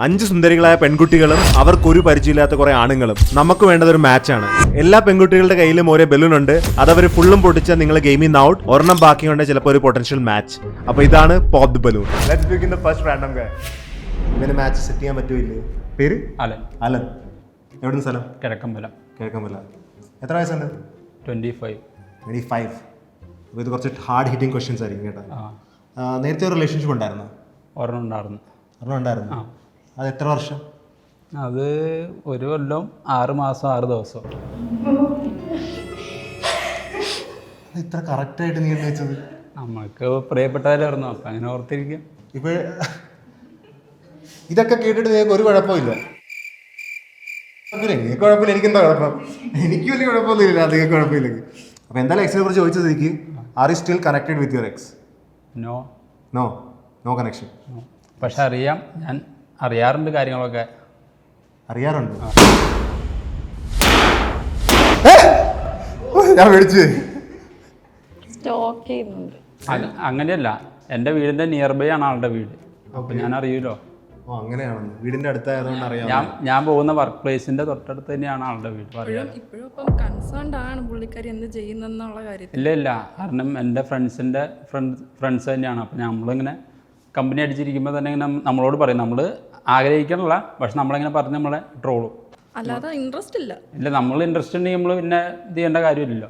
5 സുന്ദരികളായ പെൺകുട്ടികളും അവർക്കൊരു പരിചയമില്ലാത്ത കുറെ ആണുങ്ങളും. നമുക്ക് വേണ്ടത് ഒരു മാച്ചാണ്. എല്ലാ പെൺകുട്ടികളുടെ കയ്യിലും ഒരേ ബലൂൺ ഉണ്ട്. അതവർ ഫുള്ളും പൊട്ടിച്ചാൽ നിങ്ങൾ ഗെയിമിൽ ഔട്ട്. ഒരെണ്ണം ബാക്കിയുണ്ട് ചിലപ്പോൾ ഒരു പൊട്ടൻഷ്യൽ മാച്ച്. അപ്പൊ ഇതാണ് pop the balloon. Let's begin the first random game. ഇങ്ങനെ മാച്ച് സെറ്റ് ചെയ്യാൻ പറ്റുമില്ലേ? പേര് അലൻ. അലൻ. എവിടുന്ന് സ്ഥലം? കിഴക്കമ്പലം. കിഴക്കമ്പലം. എത്ര വയസ്സുണ്ട്? 25. 25. അപ്പോൾ ഇത് കുറച്ച് ഹാർഡ് ഹിറ്റിംഗ് ക്വസ്റ്റ്യൻസ് ആയിരിക്കും കേട്ടോ. നേരത്തെ ഒരു റിലേഷൻഷിപ്പ് ഉണ്ടായിരുന്നു? ഒരെണ്ണം ഉണ്ടായിരുന്നു. ഒരെണ്ണം ഉണ്ടായിരുന്നു. അത് എത്ര വർഷം? അത് 1 കൊല്ലം 6 മാസം 6 ദിവസം. ഇത്ര കറക്റ്റായിട്ട് നീ വെച്ചത്? നമുക്ക് പ്രിയപ്പെട്ടവരായിരുന്നു, അപ്പം അങ്ങനെ ഓർത്തിരിക്കും. ഇപ്പോൾ ഇതൊക്കെ കേട്ടിട്ട് നിങ്ങൾക്ക് ഒരു കുഴപ്പമില്ല? നിങ്ങൾക്ക് കുഴപ്പമില്ല, എനിക്കെന്താ കുഴപ്പം? എനിക്ക് വലിയ കുഴപ്പമൊന്നുമില്ല, നിങ്ങൾക്ക് കുഴപ്പമില്ലെങ്കിൽ. അപ്പോൾ എന്തായാലും എക്സിനെ കുറിച്ച് ചോദിച്ചത് എനിക്ക്, are you still connected with your ex? No. No no connection. പക്ഷെ അറിയാം, ഞാൻ അറിയാറുണ്ട് കാര്യങ്ങളൊക്കെ. അറിയാറുണ്ട്? ഞാൻ മേടിച്ചു. അങ്ങനെയല്ല, എൻ്റെ വീടിൻ്റെ നിയർ ബൈ ആണ് ആളുടെ വീട്. അപ്പം ഞാൻ അറിയൂലോ. അങ്ങനെയാണ്, വീടിന്റെ അടുത്തായതുകൊണ്ട് അറിയാം. ഞാൻ പോകുന്ന വർക്ക് പ്ലേസിന്റെ തൊട്ടടുത്ത് തന്നെയാണ് ആളുടെ വീട്. ഇല്ല, കാരണം എൻ്റെ ഫ്രണ്ട്സ് തന്നെയാണ്. അപ്പം നമ്മളിങ്ങനെ കമ്പനി അടിച്ചിരിക്കുമ്പോൾ തന്നെ ഇങ്ങനെ നമ്മളോട് പറയും, നമ്മൾ ആഗ്രഹിക്കണല്ല, പക്ഷെ നമ്മളിങ്ങനെ പറഞ്ഞ് നമ്മളെ ട്രോളും. അല്ലാതെ ഇൻട്രസ്റ്റ് ഇല്ല. നമ്മൾ ഇൻട്രസ്റ്റ് ഉണ്ടെങ്കിൽ നമ്മൾ പിന്നെ ഇത് ചെയ്യേണ്ട കാര്യമില്ലല്ലോ.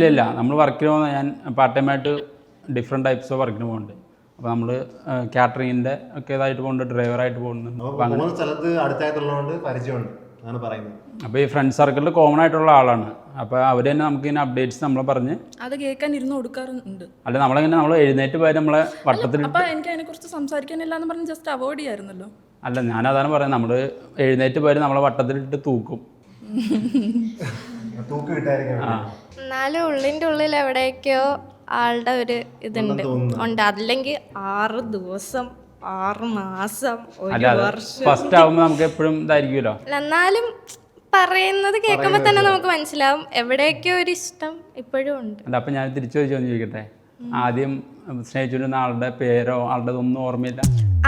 ഇല്ല, നമ്മൾ വർക്കിന് പോകുന്ന, ഞാൻ പാർട്ട് ടൈം ആയിട്ട് ഡിഫറെൻറ്റ് ടൈപ്സ് ഓഫ് വർക്കിന് പോകുന്നുണ്ട്. അപ്പോൾ നമ്മൾ കാറ്ററിങ്ങിൻ്റെ ഒക്കെ ഇതായിട്ട് പോകുന്നുണ്ട്, ഡ്രൈവറായിട്ട് പോകുന്നുണ്ട്. അപ്പോൾ ഈ ഫ്രണ്ട് സർക്കിളിൽ കോമൺ ആയിട്ടുള്ള ആളാണ്. അപ്പോൾ അവർ തന്നെ നമുക്ക് ഇങ്ങനെ അപ്ഡേറ്റ്സ് നമ്മളെ പറഞ്ഞ് അത് കേൾക്കാൻ ഇരുന്ന് കൊടുക്കാറുണ്ട്. അല്ല, നമ്മളിങ്ങനെ നമ്മൾ എഴുന്നേറ്റ് പോയാൽ നമ്മളെ വട്ടത്തിൽ. അപ്പോൾ എനിക്ക് അതിനെക്കുറിച്ച് സംസാരിക്കാനില്ല എന്ന് പറഞ്ഞ് ജസ്റ്റ് അവോയ്ഡ് ചെയ്യായിരുന്നല്ലോ. അല്ല, ഞാനതാണ് പറയുന്നത്, നമ്മൾ എഴുന്നേറ്റ് പോയാൽ നമ്മളെ വട്ടത്തിലിട്ട് തൂക്കും. എന്നാലും ഉള്ളിൻ്റെ ഉള്ളിൽ എവിടേക്കോ ആളുടെ ഒരു ഇതുണ്ട് ഉണ്ട്. അല്ലെങ്കിൽ 6 ദിവസം 6 മാസം 1 വർഷം ഫസ്റ്റ് ആവുമ്പോൾ നമുക്ക് എപ്പോഴും ഇതായിരിക്കുമല്ലോ. എന്നാലും പറയുന്നത് കേൾക്കുമ്പോൾ തന്നെ നമുക്ക് മനസ്സിലാവും എവിടേക്കോ ഒരു ഇഷ്ടം ഇപ്പോഴും ഉണ്ട്. അല്ല, അപ്പം ഞാൻ തിരിച്ചു ചോദിക്കട്ടെ, ആദ്യം സ്നേഹിച്ചിരുന്ന ആളുടെ പേരോ ആളുടെ ഒന്നും ഓർമ്മയില്ല?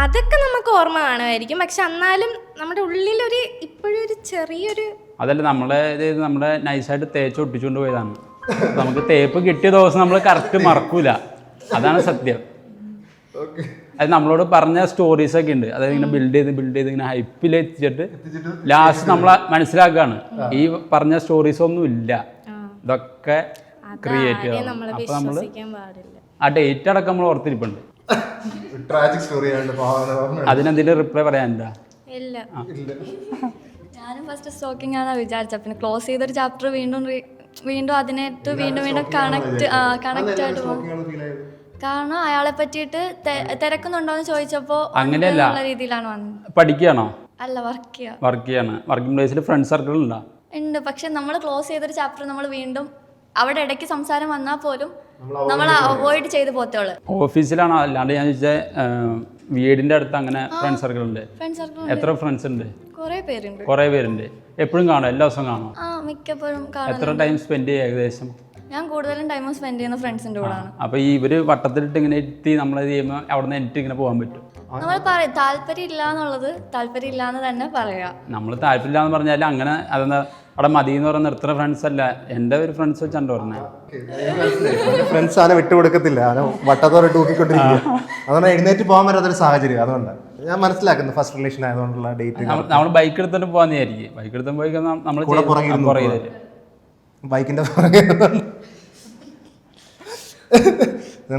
അതൊക്കെ നമുക്ക് ഓർമ്മ കാണുമായിരിക്കും, പക്ഷെ എന്നാലും നമ്മുടെ ഉള്ളിലൊരു ഇപ്പോഴും ഒരു ചെറിയൊരു. അതല്ല, നമ്മളെ നൈസായിട്ട് തേച്ച് ഒട്ടിച്ചുകൊണ്ട് പോയതാണ്. നമുക്ക് തേപ്പ് കിട്ടിയ ദിവസം നമ്മൾ കറക്റ്റ് മറക്കൂല, അതാണ് സത്യം. അത് നമ്മളോട് പറഞ്ഞ സ്റ്റോറീസ് ഒക്കെ ഉണ്ട്, അതായത് ഇങ്ങനെ ബിൽഡ് ചെയ്ത് ഇങ്ങനെ ഹൈപ്പിൽ എത്തിച്ചിട്ട് ലാസ്റ്റ് നമ്മൾ മനസ്സിലാക്കുകയാണ് ഈ പറഞ്ഞ സ്റ്റോറീസ് ഒന്നും ഇല്ല, ഇതൊക്കെ ക്രിയേറ്റ് ചെയ്യണം. അപ്പൊ നമ്മള് ആ ഡേറ്റ് അടക്കം നമ്മൾ ഓർത്തിരിപ്പുണ്ട്. അതിനെന്തെങ്കിലും റിപ്ലൈ പറയാനില്ല? ഇല്ല. ഞാനും ഫസ്റ്റ് സ്റ്റോക്കിംഗ് ആണ് വിചാരിച്ച, പിന്നെ ക്ലോസ് ചെയ്തൊരു ചാപ്റ്റർ വീണ്ടും അതിനായിട്ട് വീണ്ടും കണക്ട് ആയിട്ട് പോകും. കാരണം അയാളെ പറ്റിയിട്ട് തിരക്കുന്നുണ്ടോന്ന് ചോദിച്ചപ്പോ അങ്ങനെയല്ല രീതിയിലാണ് വന്നത്. പഠിക്കുകയാണോ? അല്ല, വർക്ക് ചെയ്യാണ്. വർക്കിംഗ് പ്ലേസിൽ ഫ്രണ്ട് സർക്കിൾ ഉണ്ടോ? ഉണ്ട്, പക്ഷെ നമ്മൾ ക്ലോസ് ചെയ്തൊരു ചാപ്റ്റർ നമ്മൾ വീണ്ടും അവിടെ ഇടയ്ക്ക് സംസാരം വന്നാൽ പോലും നമ്മൾ അവോയ്ഡ് ചെയ്ത് പോത്തോളൂ. ഓഫീസിലാണോ? അല്ലാണ്ട് ഞാൻ ചോദിച്ചാൽ വീടിന്റെ അടുത്ത് അങ്ങനെ ഫ്രണ്ട് സർക്കിൾ ഉണ്ട്? എത്ര ഫ്രണ്ട്സ് ഉണ്ട്? കുറെ പേരുണ്ട്. എപ്പോഴും കാണോ? എല്ലാ ദിവസവും കാണോ? മിക്കപ്പോഴും. എത്ര ടൈം സ്പെൻഡ് ചെയ്യും ഏകദേശം? ഞാൻ കൂടുതലും ടൈം സ്പെൻഡ് ചെയ്യുന്ന ഫ്രണ്ട്സിന്റെ കൂടെയാണ്. അപ്പൊ ഇവര് വട്ടത്തിലിട്ട് ഇങ്ങനെ എത്തി നമ്മളത് ചെയ്യുമ്പോൾ അവിടെ നിന്ന് എനിക്ക് ഇങ്ങനെ പോകാൻ പറ്റും? നമ്മൾ പറയും താല്പര്യം ഇല്ല എന്നുള്ളത് താല്പര്യം ഇല്ലാന്ന് തന്നെ പറയാം. നമ്മൾ താല്പര്യം ഇല്ലാന്ന് പറഞ്ഞാൽ അങ്ങനെ അതെന്താ അവിടെ മതി എന്ന് പറഞ്ഞ നിർത്തുന്ന ഫ്രണ്ട്സ് അല്ല. എൻ്റെ ഒരു ഫ്രണ്ട്സ് വെച്ചാണ് പറഞ്ഞത്. ഫ്രണ്ട്സ് ആനെ വിട്ടുകൊടുക്കത്തില്ല, വട്ടത്തോടെ തൂക്കിക്കൊണ്ടിരിക്കുക. അതുകൊണ്ട് എഴുന്നേറ്റ് പോകാൻ പറ്റാത്തൊരു സാഹചര്യം. അതുകൊണ്ടാണ് ഞാൻ മനസ്സിലാക്കുന്നത് ഫസ്റ്റ് റിലേഷൻ ആയതുകൊണ്ടുള്ള ഡേറ്റ്. നമ്മൾ ബൈക്ക് എടുത്തിട്ട് പോകാൻ വിചാരിക്കും. ബൈക്ക് എടുത്ത് പോയി നമ്മൾ ബൈക്കിന്റെ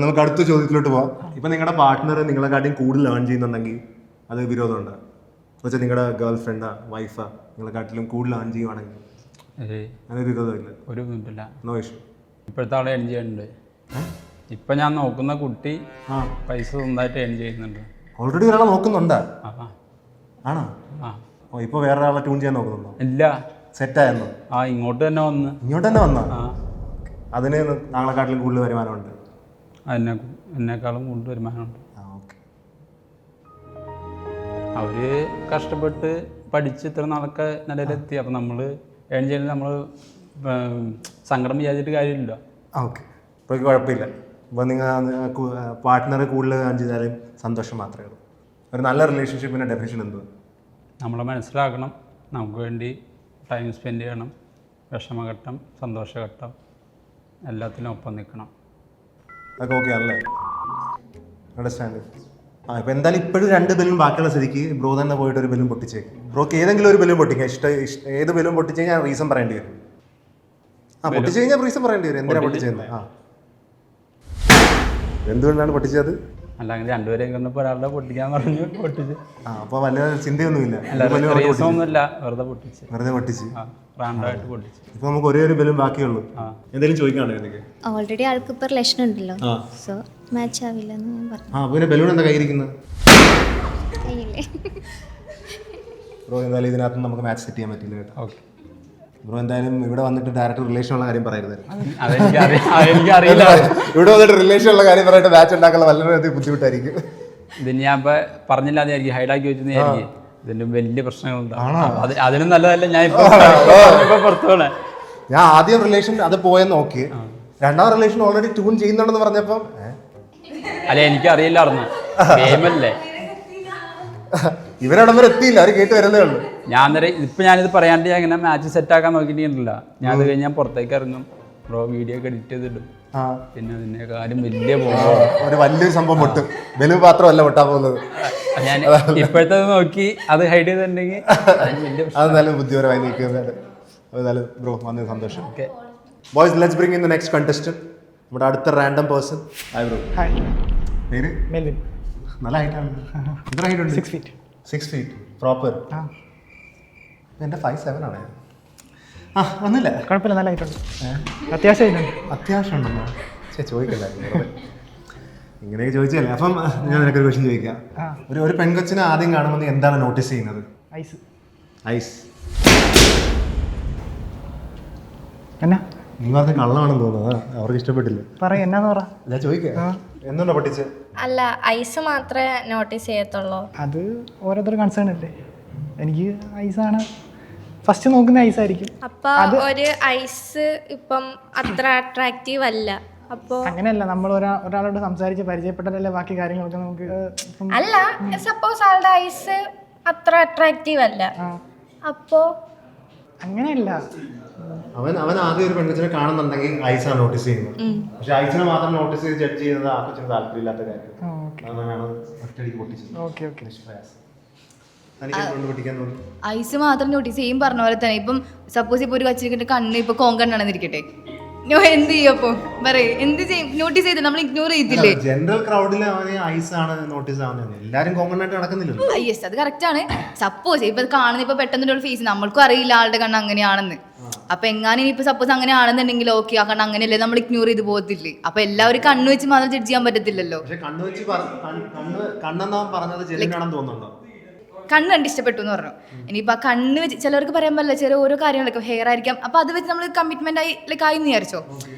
നമുക്ക് അടുത്ത ചോദ്യത്തിലോട്ട് പോവാം. ഇപ്പൊ നിങ്ങളുടെ പാർട്ട്ണർ നിങ്ങളെക്കാട്ടിയും കൂടുതൽ ഏൺ ചെയ്യുന്നുണ്ടെങ്കിൽ അത് വിരോധമുണ്ടോ? വെച്ചാൽ നിങ്ങളുടെ ഗേൾ ഫ്രണ്ടാ വൈഫാ നിങ്ങളെക്കാട്ടിലും കൂടുതൽ ഏൺ ചെയ്യുവാണെങ്കിൽ അങ്ങനെ വിരോധമില്ല? ഒരു ബുദ്ധിമുട്ടില്ല. No issue. ഇപ്പോഴത്തെ ആളെ ഏൺ ചെയ്യുന്നുണ്ട്. ഇപ്പൊ ഞാൻ നോക്കുന്ന കുട്ടി പൈസ സ്വന്തമായിട്ട് ഏൺ ചെയ്യുന്നുണ്ട്. ഓൾറെഡി ഒരാളെ നോക്കുന്നുണ്ടാ? ആണോ? ഇപ്പൊ വേറെ ഒരാളെ ട്യൂൺ ചെയ്യാൻ നോക്കുന്നുണ്ടോ? ഇല്ല. സെറ്റായിരുന്നു? ഇങ്ങോട്ട് തന്നെ വന്നോ? അതിന് ഞങ്ങളെക്കാട്ടിലും കൂടുതൽ വരുമാനമുണ്ട്? എന്നെക്കാളും കൂടുതൽ വരുമാനമുണ്ട്. അവര് കഷ്ടപ്പെട്ട് പഠിച്ച് ഇത്ര നാളൊക്കെ നിലയിലെത്തി. അപ്പം നമ്മൾ ഏൺ ചെയ്യുന്നത് നമ്മൾ സങ്കടം വിചാരിച്ചിട്ട് കാര്യമില്ല. ഓക്കെ, ഇപ്പോൾ കുഴപ്പമില്ല. അപ്പോൾ നിങ്ങൾ പാർട്ട്ണർ കൂടുതൽ ഏൺ ചെയ്താലും സന്തോഷം മാത്രമേ ഉള്ളൂ. ഒരു നല്ല റിലേഷൻഷിപ്പിൻ്റെ ഡെഫിനിഷൻ എന്ത്? നമ്മളെ മനസ്സിലാക്കണം, നമുക്ക് വേണ്ടി ടൈം സ്പെൻഡ് ചെയ്യണം, വിഷമഘട്ടം സന്തോഷഘട്ടം എല്ലാത്തിനും ഒപ്പം നിൽക്കണം. അതൊക്കെ ഓക്കെ ആണല്ലേ? അണ്ടർസ്റ്റാൻഡ്. ഇപ്പം എന്തായാലും ഇപ്പോഴും 2 ബലൂൺ ബാക്കിയുള്ള സ്ഥിതിക്ക് ബ്രോ തന്നെ പോയിട്ട് ഒരു ബലൂൺ പൊട്ടിച്ചേക്കും. ബ്രോക്ക് ഏതെങ്കിലും ഒരു ബലൂൺ പൊട്ടിക്കാം. ഏത് ബലൂൺ പൊട്ടിച്ച് കഴിഞ്ഞാൽ റീസൺ പറയേണ്ടി വരും. പൊട്ടിച്ച് കഴിഞ്ഞാൽ റീസൺ പറയേണ്ടി വരും. എന്തിനാണ് പൊട്ടിച്ചത്? എന്തുകൊണ്ടാണ് പൊട്ടിച്ചത്? അല്ലെങ്കിൽ രണ്ടുപേരെയും കണ്ടപ്പോൾ ഒരാളുടെ പൊട്ടിക്കാൻ പറഞ്ഞു പൊട്ടിച്ച്. അപ്പോൾ വല്ല ചിന്തയൊന്നുമില്ല, ഒന്നുമില്ല, വെറുതെ പൊട്ടിച്ച്. റാൻഡായിട്ട് പൊട്ടിച്ച്. ഇപ്പൊ നമുക്ക് ഒരേ ഒരു ബലൂൺ ബാക്കിയുള്ളൂ. എന്തെങ്കിലും ചോദിക്കാണോ എനിക്ക്? ഓൾറെഡി ആൾക്ക് ഇപ്പൊ റിലേഷൻ ഉണ്ടല്ലോ, സോ മാച്ച് ആവില്ല എന്ന് ഞാൻ പറഞ്ഞു. പിന്നെ ബലൂൺ എന്താ കയ്യിരിക്കുന്നത്? കയ്യില്ലേ? ബ്രോ എന്തായാലും ഇതിനകത്ത് നമുക്ക് മാച്ച് സെറ്റ് ചെയ്യാൻ പറ്റില്ല കേട്ടോ. ഓക്കെ ബ്രോ എന്തായാലും ഇവിടെ വന്നിട്ട് ഡയറക്റ്റ് റിലേഷൻ ഉള്ള കാര്യം പറയരുത്. അതെനിക്കറിയില്ല. ഇവിടെ വന്നിട്ട് റിലേഷൻ ഉള്ള കാര്യം പറഞ്ഞിട്ട് മാച്ച് ഉണ്ടാക്കാൻ വളരെ ബുദ്ധിമുട്ടായിരിക്കും. ഇതിന് ഞാൻ ഇപ്പൊ പറഞ്ഞില്ലാതെ ആയിരിക്കും, ഹൈഡാക്കി വെച്ചെന്നായിരിക്കും. ഇതിന്റെ വലിയ പ്രശ്നങ്ങളുണ്ട്. അതിനും നല്ലതല്ല ഞാൻ ഇപ്പൊ പുറത്തു പോണേ. ഞാൻ ആദ്യം റിലേഷൻ അത് പോയെന്ന് നോക്കി, രണ്ടാമത് റിലേഷൻ ഓൾറെഡി ട്യൂൺ ചെയ്യുന്നുണ്ടെന്ന് പറഞ്ഞപ്പോ അല്ലെ എനിക്കറിയില്ലായിരുന്നു, ഗെയിമല്ലേ. ഇവരവിടെ വരെ എത്തിയില്ല, അവർ കേട്ട് വരുന്നേ ഉള്ളൂ. ഞാനിത് പറയാണ്ട് ഞാൻ ഇങ്ങനെ മാച്ച് സെറ്റ് ആക്കാൻ നോക്കിയിട്ടില്ല. ഞാൻ അത് കഴിഞ്ഞ് ഞാൻ പുറത്തേക്ക് ഇറങ്ങും, ബ്രോ വീഡിയോ ഒക്കെ എഡിറ്റ് ചെയ്തിടും. പിന്നെ അതിന്റെ കാര്യം വലിയൊരു സംഭവം പൊട്ടും. ബലൂ പാത്രമല്ല പൊട്ടാൻ പോകുന്നത്. ഞാൻ ഇപ്പോഴത്തെ നോക്കി അത് ഹൈഡ് ചെയ്തിട്ടുണ്ടെങ്കിൽ അത് നല്ല ബുദ്ധിപരമായി നീക്കുന്നത്. ബ്രോ വന്നത് സന്തോഷം. Boys, let's bring in the next contestant. നമ്മുടെ അടുത്ത random person. Hi bro. Hi. പേര്? മെൽവിൻ. നല്ല ഹൈറ്റാണ്. എത്ര ഹൈറ്റ് ഉണ്ട്? 6 feet. 6 feet proper. എൻ്റെ 5'7" ആണ്. ഒന്നുമില്ല, കുഴപ്പമില്ല, നല്ല ഹൈറ്റ് ഉണ്ട്. അത്യാവശ്യം ഉണ്ടെന്നോ? ചോദിക്കല്ലായിരുന്നു, ഇങ്ങനെയൊക്കെ ചോദിച്ചല്ലേ. അപ്പം ഞാൻ നിനക്കൊരു ക്വസ്റ്റ്യൻ ചോദിക്കാം. ഒരു പെൺകൊച്ചിനെ ആദ്യം കാണുമ്പോൾ നീ എന്താണ് നോട്ടീസ് ചെയ്യുന്നത്? ഐസ്. ഐസ്. എന്നാ നീ പറഞ്ഞ കള്ളമാണെന്ന് തോന്നുന്നത്, അവർക്ക് ഇഷ്ടപ്പെട്ടില്ല. പറ, എന്നാന്ന് പറ. ഞാൻ ചോദിക്കാം, എന്തുകൊണ്ടാ പൊട്ടിച്ചത്? അല്ല, ഐസ് മാത്രമേ നോട്ടീസ് ചെയ്യത്തുള്ളൂ. അത് ഓരോരുത്തർ കൺസേൺ അല്ലേ. എനിക്ക് ഐസാണ് ഫസ്റ്റ് നോക്കുന്ന, ഐസായിരിക്കും. അപ്പൊ ഒരു ഐസ് ഇപ്പം അത്ര അട്രാക്റ്റീവ് അല്ല. അപ്പോ അങ്ങനെയല്ല, നമ്മൾ ഒരാളോട് സംസാരിച്ച് പരിചയപ്പെട്ടാലല്ലേ ബാക്കി കാര്യങ്ങളൊക്കെ നമുക്ക്. അല്ല, സപ്പോസ് ആളുടെ ഐസ് അത്ര അട്രാക്റ്റീവ് അല്ല, അപ്പോ അങ്ങനെയല്ല. അവൻ ആദ്യം ഒരു പെൺകൊച്ചിനെ കാണുന്നുണ്ടെങ്കിൽ ഐസാണ് നോട്ടീസ് ചെയ്യുന്നത്. പക്ഷെ ഐസിനെ മാത്രം നോട്ടീസ് ചെയ്ത് ജഡ്ജ് ചെയ്യുന്നത് ആ കൊച്ചിന് താല്പര്യമില്ലാത്ത കാര്യം. അതാണ് ഒറ്റയടിക്ക് പൊട്ടിച്ചത്. Okay okay. ഐസ് മാത്രം നോട്ടീസ് ചെയ്യും പറഞ്ഞ പോലെ തന്നെ. ഇപ്പം സപ്പോസ് ഇപ്പൊ ഒരു കച്ചിരിക്കട്ടെ കണ്ണ് ഇപ്പൊ കോങ്കണ്ണാണെന്നിരിക്കട്ടെ, എന്ത് ചെയ്യും? അപ്പൊ പറയേ, എന്ത് ചെയ്യും? നോട്ടീസ് ചെയ്ത് നമ്മൾ ഇഗ്നോർ ചെയ്തില്ലേ? ജനറൽ ക്രൗഡിൽ ഐസാണ് നോട്ടീസ് ആവുന്നത്, എല്ലാരും കോങ്കണ്ണായിട്ട് നടക്കുന്നില്ലല്ലോ. യെസ്, അത് കറക്റ്റ് ആണ്. സപ്പോസ് ഇപ്പൊ കാണുന്ന ഇപ്പൊ പെട്ടെന്ന് ഒരു ഫേസ് നമ്മൾക്കും അറിയില്ല ആളുടെ കണ്ണ് അങ്ങനെയാണെന്ന്. അപ്പൊ എങ്ങാനും ഇനിയിപ്പോ സപ്പോസ് അങ്ങനെ ആണെന്നുണ്ടെങ്കിൽ ഓക്കെ, ആ കണ്ണ് അങ്ങനെയല്ലേ, നമ്മൾ ഇഗ്നോർ ചെയ്ത് പോകത്തില്ലേ? അപ്പൊ എല്ലാവരും കണ്ണ് വെച്ച് മാത്രം ജഡ്ജ് ചെയ്യാൻ പറ്റത്തില്ലല്ലോ. കണ്ണെന്നാ പറഞ്ഞത് ജെല്ലിനാണെന്ന് തോന്നുന്നുണ്ടോ? കണ്ണ് കണ്ട് ഇഷ്ടപ്പെട്ടു എന്ന് പറഞ്ഞു. ഇനിയിപ്പോൾ ആ കണ്ണ് വെച്ച് ചിലവർക്ക് പറയാൻ പറ്റില്ല, ചെറിയ ഓരോ കാര്യങ്ങളൊക്കെ ഹെയർ ആയിരിക്കാം. അപ്പോൾ അത് വെച്ച് നമ്മൾ കമ്മിറ്റ്മെന്റ് ആയി ആയി വിചാരിച്ചോ.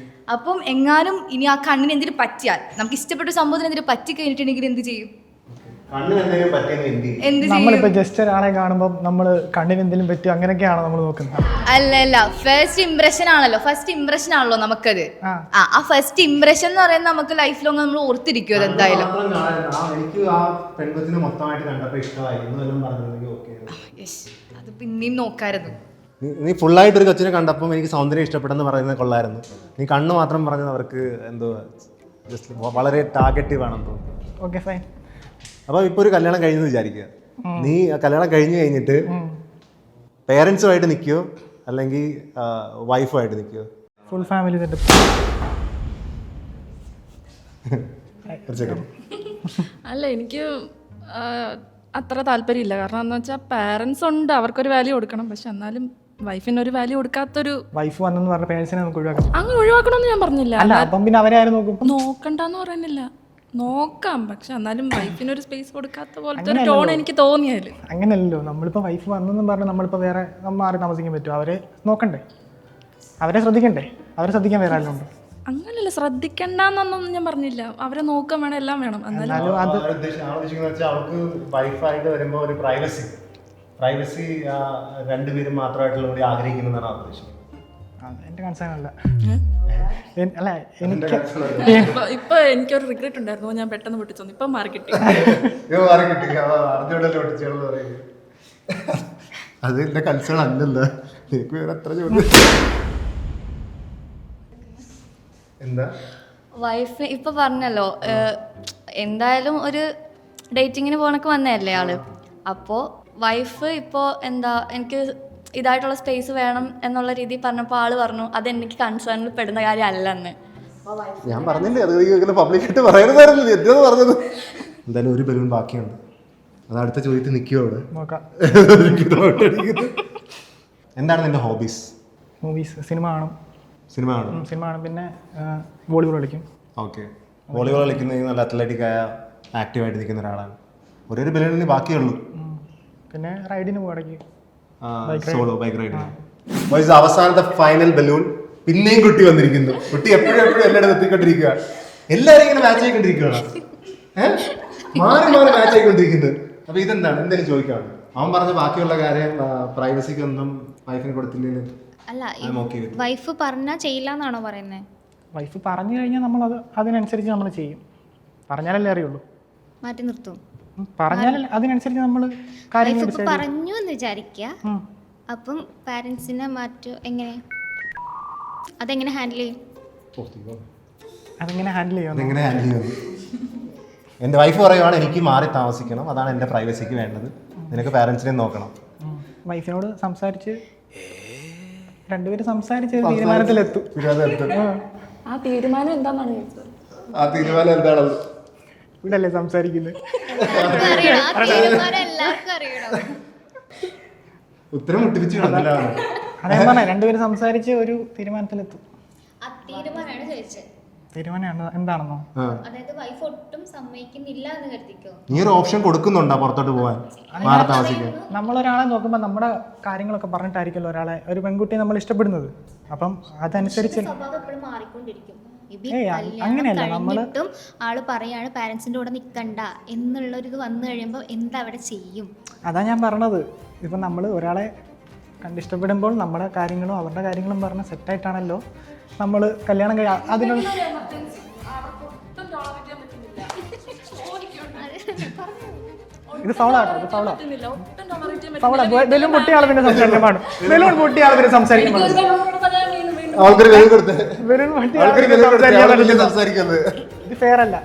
അപ്പം എങ്ങാനും ഇനി ആ കണ്ണിന് എന്തെങ്കിലും പറ്റിയാൽ, നമുക്ക് ഇഷ്ടപ്പെട്ട സംഭവത്തിന് എന്തെങ്കിലും പറ്റി കഴിഞ്ഞിട്ടുണ്ടെങ്കിൽ എന്ത് ചെയ്യും? നമ്മളിപ്പോ ജസ്റ്റ് ഒരാളെ കാണുമ്പോൾ നമ്മൾ കണ്ണിന് എന്തെങ്കിലും പറ്റും അങ്ങനെയൊക്കെയാണോ നമ്മൾ നോക്കുന്നത്? അല്ല, ഫസ്റ്റ് ഇംപ്രഷൻ ആണല്ലോ നമുക്കത്. ആ ഫസ്റ്റ് ഇംപ്രഷൻ എന്ന് പറയുന്നത് നമുക്ക് ലൈഫ് ലോങ് നമ്മൾ ഓർത്തിരിക്കും. അത് എന്തായാലും അത് പിന്നെയും നോക്കായിരുന്നു. നീ ഫുള്ളായിട്ട് ഒരു കൊച്ചിനെ കണ്ടപ്പോൾ എനിക്ക് സൗന്ദര്യം ഇഷ്ടപ്പെട്ടെന്ന് പറയുന്നത് കൊള്ളായിരുന്നു. നീ കണ്ണ് മാത്രം പറഞ്ഞത് അവർക്ക് എന്തോ ജസ്റ്റ് വളരെ ടാർഗറ്റീവ് ആണെന്ന് തോന്നുന്നു. Okay, fine. അപ്പോൾ ഇപ്പോൾ ഒരു കല്യാണം കഴിഞ്ഞെന്ന് വിചാരിക്കുക. നീ കല്യാണം കഴിഞ്ഞിട്ട് പേരൻസുമായിട്ട് നിൽക്കുമോ അല്ലെങ്കിൽ വൈഫുമായിട്ട് നിൽക്കുമോ? Full family setup. അല്ല, എനിക്ക് അത്ര താല്പര്യമില്ല. കാരണം എന്ന് വെച്ചാൽ പാരൻസ് ഉണ്ട്, അവർക്കൊരു വാല്യൂ കൊടുക്കണം. പക്ഷെ എന്നാലും വൈഫിന് ഒരു വാല്യൂ കൊടുക്കാത്തൊരു വൈഫ് വന്നെന്ന് പറഞ്ഞ പേരൻസിനെ നമുക്ക് ഒഴിവാക്കാം. അങ്ങനെ ഒഴിവാക്കണമെന്ന് ഞാൻ പറഞ്ഞില്ല. അല്ല, അപ്പം പിന്നെ അവരെ ആരും നോക്കും? നോക്കണ്ടെന്ന് പറയുന്നില്ല, നോക്കാം. പക്ഷെ എന്നാലും വൈഫിനൊരു സ്പേസ് കൊടുക്കാത്ത പോലത്തെ ഒരു ടോൺ എനിക്ക് തോന്നിയാല്. അങ്ങനെയല്ലോ, നമ്മളിപ്പോ വൈഫ് വന്നെന്നും പറഞ്ഞ് നമ്മളിപ്പോ വേറെ മാറി താമസിക്കാൻ പറ്റുമോ? അവരെ നോക്കണ്ടേ, അവരെ ശ്രദ്ധിക്കണ്ടേ? അവരെ ശ്രദ്ധിക്കാൻ വേറെ ആരും ഉണ്ടോ? അങ്ങനല്ല, ശ്രദ്ധിക്കണ്ടെന്നൊന്നും ഞാൻ പറഞ്ഞില്ല. അവരെ നോക്കാൻ വേണം, എല്ലാം വേണം. എന്നാലും അവർക്ക് വൈഫായിട്ട് വരുമ്പോൾ ഒരു പ്രൈവസി രണ്ടുപേരും മാത്രമായിട്ടുള്ള ആഗ്രഹിക്കുന്നതാണ് ഉദ്ദേശിക്കുന്നത്. എന്റെ കൺസേൺ അല്ല. അല്ല എനിക്ക് ഇപ്പൊ എനിക്കൊരു റിഗ്രറ്റ് ഉണ്ടായിരുന്നു, ഞാൻ പെട്ടെന്ന് പൊട്ടിച്ചു. ഇപ്പൊ മാറി കിട്ടി. അത് എന്റെ കൺസേൺ അല്ലല്ലോ. എനിക്ക് വേറെ എത്ര ചോദ്യം. എന്താ വൈഫ് ഇപ്പൊ പറഞ്ഞല്ലോ, എന്തായാലും ഒരു ഡേറ്റിങ്ങിന് പോണക്ക് വന്നതല്ലേ ആള്. അപ്പോൾ വൈഫ് ഇപ്പോൾ എന്താ എനിക്ക് ഇതായിട്ടുള്ള സ്പേസ് വേണം എന്നുള്ള രീതിയിൽ പറഞ്ഞപ്പോൾ ആള് പറഞ്ഞു അതെനിക്ക് കൺസേണിൽ പെടുന്ന കാര്യം അല്ലെന്ന്. ഞാൻ പറഞ്ഞില്ലേ, അത് ഇങ്ങനെ പബ്ലിക്കായിട്ട് പറയരുതായിരുന്നു. എന്താ പറഞ്ഞത്? എന്തായാലും ഒരു ബലൂൺ ബാക്കിയുണ്ട്, അത് അടുത്ത ചോദ്യത്തിൽ നിൽക്കുമോ അവിടെ? നോക്കാം. എന്താണ് നിന്റെ ഹോബീസ്? മൂവീസ്, സിനിമ കാണും. സിനിമ കാണും. സിനിമ കാണും, പിന്നെ വോളിബോൾ കളിക്കും. ഓക്കെ. വോളിബോൾ കളിക്കുന്ന നല്ല അത്ലറ്റിക് ആയ ആക്റ്റീവായിട്ട് നിൽക്കുന്ന ഒരാളാണ്. ഒരു ബലൂണിന് ബാക്കിയുള്ളൂ. പിന്നെ റൈഡിന് പോകടയ്ക്ക് സോളോ ബൈക്ക് റൈഡിന്. അവസാനത്തെ ഫൈനൽ ബലൂൺ പിന്നെയും കുട്ടി വന്നിരിക്കുന്നു. കുട്ടി എപ്പോഴും എല്ലായിടും എത്തിക്കൊണ്ടിരിക്കുക. എല്ലാവരും ഇങ്ങനെ മാച്ച് ആയിക്കൊണ്ടിരിക്കുകയാണ്. മാറി മാറി മാച്ച് ആയിക്കൊണ്ടിരിക്കുന്നത്. അപ്പൊ ഇതെന്താണ്? എന്തെങ്കിലും ചോദിക്കാണ്? അവൻ പറഞ്ഞ ബാക്കിയുള്ള കാര്യം പ്രൈവസിക്ക് ഒന്നും വൈഫിന് കൊടുത്തില്ലെങ്കിൽ അല്ല, വൈഫ് പറഞ്ഞാൽ ചെയ്യില്ല എന്നാണോ പറയുന്നത്? വൈഫ് പറഞ്ഞു കഴിഞ്ഞാൽ നമ്മൾ അതിനനുസരിച്ച് നമ്മൾ ചെയ്യും. പറഞ്ഞാലല്ലേ അറിയുള്ളൂ. മാറ്റി നിർത്തും. പറഞ്ഞാൽ അതിനനുസരിച്ച് നമ്മൾ കാര്യങ്ങൾ വൈഫ് പറഞ്ഞു എന്ന് വിചാരിക്കുക. അപ്പം പാരൻസിനെ എങ്ങനെ അതെങ്ങനെ ഹാൻഡിൽ ചെയ്യും? അതെങ്ങനെ ഹാൻഡിൽ ചെയ്യും? എൻ്റെ വൈഫ് പറയുവാണ് എനിക്ക് മാറി താമസിക്കണം, അതാണ് എൻ്റെ പ്രൈവസിക്ക് വേണ്ടത്, നിനക്ക് പാരൻസിനെ നോക്കണം. വൈഫിനോട് സംസാരിച്ച് രണ്ടുപേരും സംസാരിച്ച് തീരുമാനത്തിലെത്തും. ആ തീരുമാനം എന്താണെന്നാണ് ചോദിച്ചത്. ആ തീരുമാനം എന്താണത്? ഇവിടല്ലേ സംസാരിക്കുന്നത്? ഉത്തരം മുട്ടിപ്പിച്ച് അതേ പറഞ്ഞ രണ്ടുപേരും സംസാരിച്ച് ഒരു തീരുമാനത്തിലെത്തും. തീരുമാനം എന്താണെന്നോ? അതായത് വൈഫ് ഒട്ടും സമ്മതിക്കുന്നില്ല എന്ന് കരുതിക്കോ. നീ ഒരു ഓപ്ഷൻ കൊടുക്കുന്നുണ്ടോ പുറത്തോട്ട് പോകാൻ, മാറി താമസിക്കാൻ? നമ്മളൊരാളെ നോക്കുമ്പോൾ നമ്മുടെ കാര്യങ്ങളൊക്കെ പറഞ്ഞിട്ടായിരിക്കുമല്ലോ ഒരാളെ, ഒരു പെൺകുട്ടിയെ നമ്മൾ ഇഷ്ടപ്പെടുന്നത്. അപ്പം അതനുസരിച്ച് അങ്ങനെയല്ല. കഴിഞ്ഞിട്ടും ആള് പറയാണ് പാരന്റ്സിന്റെ കൂടെ നിൽക്കണ്ട എന്നുള്ളൊരിത് വന്നു കഴിയുമ്പോൾ എന്താ അവിടെ ചെയ്യും? അതാ ഞാൻ പറഞ്ഞത്. ഇപ്പം നമ്മൾ ഒരാളെ കണ്ടിഷ്ടപ്പെടുമ്പോൾ നമ്മുടെ കാര്യങ്ങളും അവരുടെ കാര്യങ്ങളും പറഞ്ഞ് സെറ്റായിട്ടാണല്ലോ നമ്മൾ കല്യാണം അതിനുള്ള ഇത് ഫൗളാട്ടോ, ഇത് ഫൗളാ. ബലൂൺ പൊട്ടിയ ആൾ പിന്നെ സംസാരിക്കാൻ പാടും. ബലൂൺ പൊട്ടിയ ആൾ പിന്നെ സംസാരിക്കാൻ പാടും. ഇത് ഫെയർ അല്ല.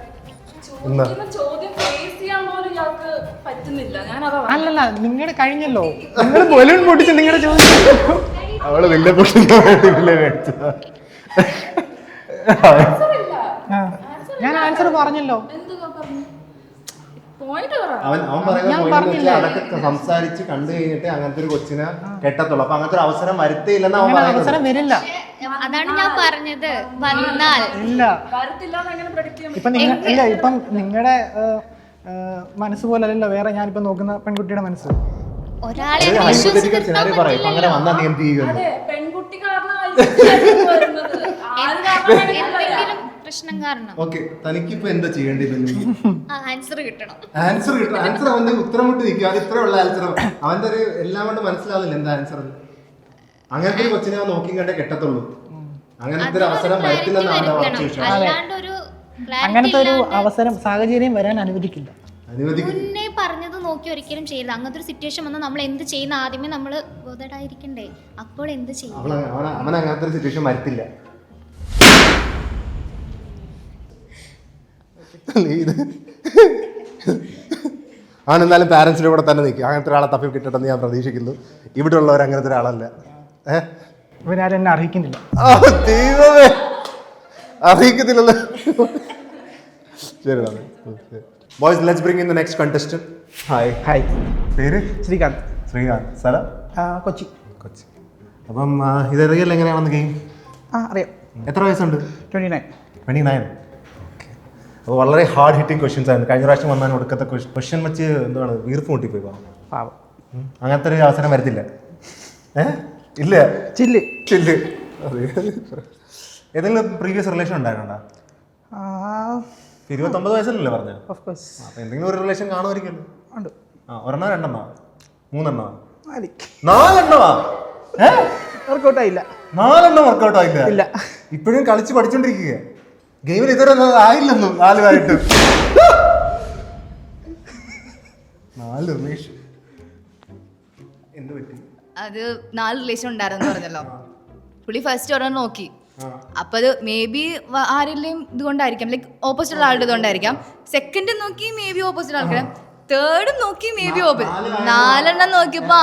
അല്ലല്ല, നിങ്ങളുടെ കഴിഞ്ഞല്ലോ. നിങ്ങൾ ബലൂൺ പൊട്ടിച്ച് നിങ്ങളുടെ ചോദ്യം അവള് വലിയ ഞാൻ ആൻസർ പറഞ്ഞല്ലോ. സംസാരിച്ച് കണ്ടു കഴിഞ്ഞിട്ട് അങ്ങനത്തെ ഒരു കൊച്ചിനെ കെട്ടത്തുള്ളൂ. അപ്പൊ അങ്ങനത്തെ ഒരു അവസരം വരുത്തിയില്ലെന്ന് അവൻ പറയുന്നത്. അവസരം വരില്ല, അതാണ് ഞാൻ പറഞ്ഞത്. വന്നാൽ ഇല്ല. ഇപ്പൊ ഇല്ല, ഇപ്പം നിങ്ങളുടെ മനസ്സ് പോലല്ലോ വേറെ ഞാനിപ്പോ നോക്കുന്ന പെൺകുട്ടിയുടെ മനസ്സ്. ഒരാളെ അങ്ങനെ വന്നാൽ നീ എന്ത് ചെയ്യുക? എന്തെങ്കിലും പ്രശ്നം കാരണം ഓക്കെ, തനിക്കിപ്പോ എന്താ ചെയ്യേണ്ടത്? ആൻസർ കിട്ടണം. ആൻസർ അവന്റെ ഉത്തരം വിട്ട് നിൽക്കുക. അത് ഇത്രയുള്ള ആൻസർ. അവന്റെ ഒരു എല്ലാം കൊണ്ട് മനസ്സിലാവില്ല എന്താ ആൻസർ. അങ്ങനത്തെ ഒരു കൊച്ചിനെ നോക്കി കണ്ടേ കെട്ടത്തുള്ളൂ. അങ്ങനത്തെ ഒരു അവസരം വരത്തില്ലെന്നാണ് അങ്ങനത്തെ ഒരു അവസരം സാഹചര്യം വരാൻ അനുവദിക്കില്ല. മുന്നേ പറഞ്ഞത് നോക്കി ഒരിക്കലും ചെയ്യില്ല. അങ്ങനത്തെ ഒരു സിറ്റുവേഷൻ വന്നാൽ നമ്മൾ എന്ത് ചെയ്യുന്ന ആദ്യമേ നമ്മൾ ബോധേഡായിരിക്കണ്ടേ. അപ്പോൾ എന്ത് ചെയ്യും? അവൻ അങ്ങനത്തെ ഒരു സിറ്റുവേഷൻ വരത്തില്ല. അവനെന്നാലും പാരന്റ്സിന്റെ കൂടെ തന്നെ നിൽക്കും. അങ്ങനത്തെ ഒരാളെ തപ്പി കിട്ടട്ടെന്ന് ഞാൻ പ്രതീക്ഷിക്കുന്നു. ഇവിടെ ഉള്ളവർ അങ്ങനത്തെ ഒരാളല്ല. ഇവരാരും എന്നെ അറിയിക്കുന്നില്ല. അറിയിക്കത്തില്ലല്ലോ. ശരി boys, let's bring in the next contestant. Hi. Hi. പേര്? ശ്രീകാന്ത്. ശ്രീകാന്ത്. സ്ഥലം? കൊച്ചി. കൊച്ചി. അപ്പം ഇതറിയല്ലോ എങ്ങനെയാണെന്ന് ഗെയിം? അറിയാം. എത്ര വയസ്സുണ്ട്? 29. 29. അപ്പോൾ വളരെ ഹാർഡ് ഹിറ്റിംഗ് ക്വസ്റ്റ്യൻസ് ആണ്. കഴിഞ്ഞ പ്രാവശ്യം വന്നാൽ കൊടുക്കത്ത ക്വസ്റ്റ്യൻ വെച്ച് എന്താണ് വീർപ്പ് മുട്ടിപ്പോയി പാവം. അങ്ങനത്തെ ഒരു അവസരം വരത്തില്ല. ഇല്ല. ചില്ല്. ഏതെങ്കിലും പ്രീവിയസ് റിലേഷൻ ഉണ്ടായിട്ടുണ്ടോ? 29 വയസ്സല്ലേ പറഞ്ഞത്? Of course. അപ്പോൾ എന്തെങ്കിലും ഒരു റിലേഷൻ കാണുമായിരിക്കുമല്ലോ. ഉണ്ട്. ഒരെണ്ണോ രണ്ടെണ്ണോ 3 4 4 വർക്കൗട്ട് ആയില്ല. 4 4 വർക്കൗട്ട് ആയില്ല. ഇല്ല. ഇപ്പോഴും കളിച്ച് പഠിച്ചോണ്ടിരിക്കുക. ഗെയിമിൽ ഇതുവരെ ആയില്ലെന്നും 4 രമേശ് എന്ത് പറ്റി? അത് 4 റിലേഷൻ ഉണ്ടായിരുന്നു പറഞ്ഞല്ലോ. പുള്ളി ഫസ്റ്റ് ഒരെണ്ണം നോക്കി. അപ്പൊ അത് മേ ബി ആരെങ്കിലും ഇതുകൊണ്ടായിരിക്കാം, ലൈക്ക് ഓപ്പോസിറ്റ് ഉള്ള ആളുടെ ഇതുകൊണ്ടായിരിക്കാം. സെക്കൻഡ് നോക്കി മേ ബി ഓപ്പോസിറ്റ് ആൾക്കാരെ, തേർഡും നോക്കി മേ ബി ഓപ്പോസിറ്റ്. 4 നോക്കിയപ്പോ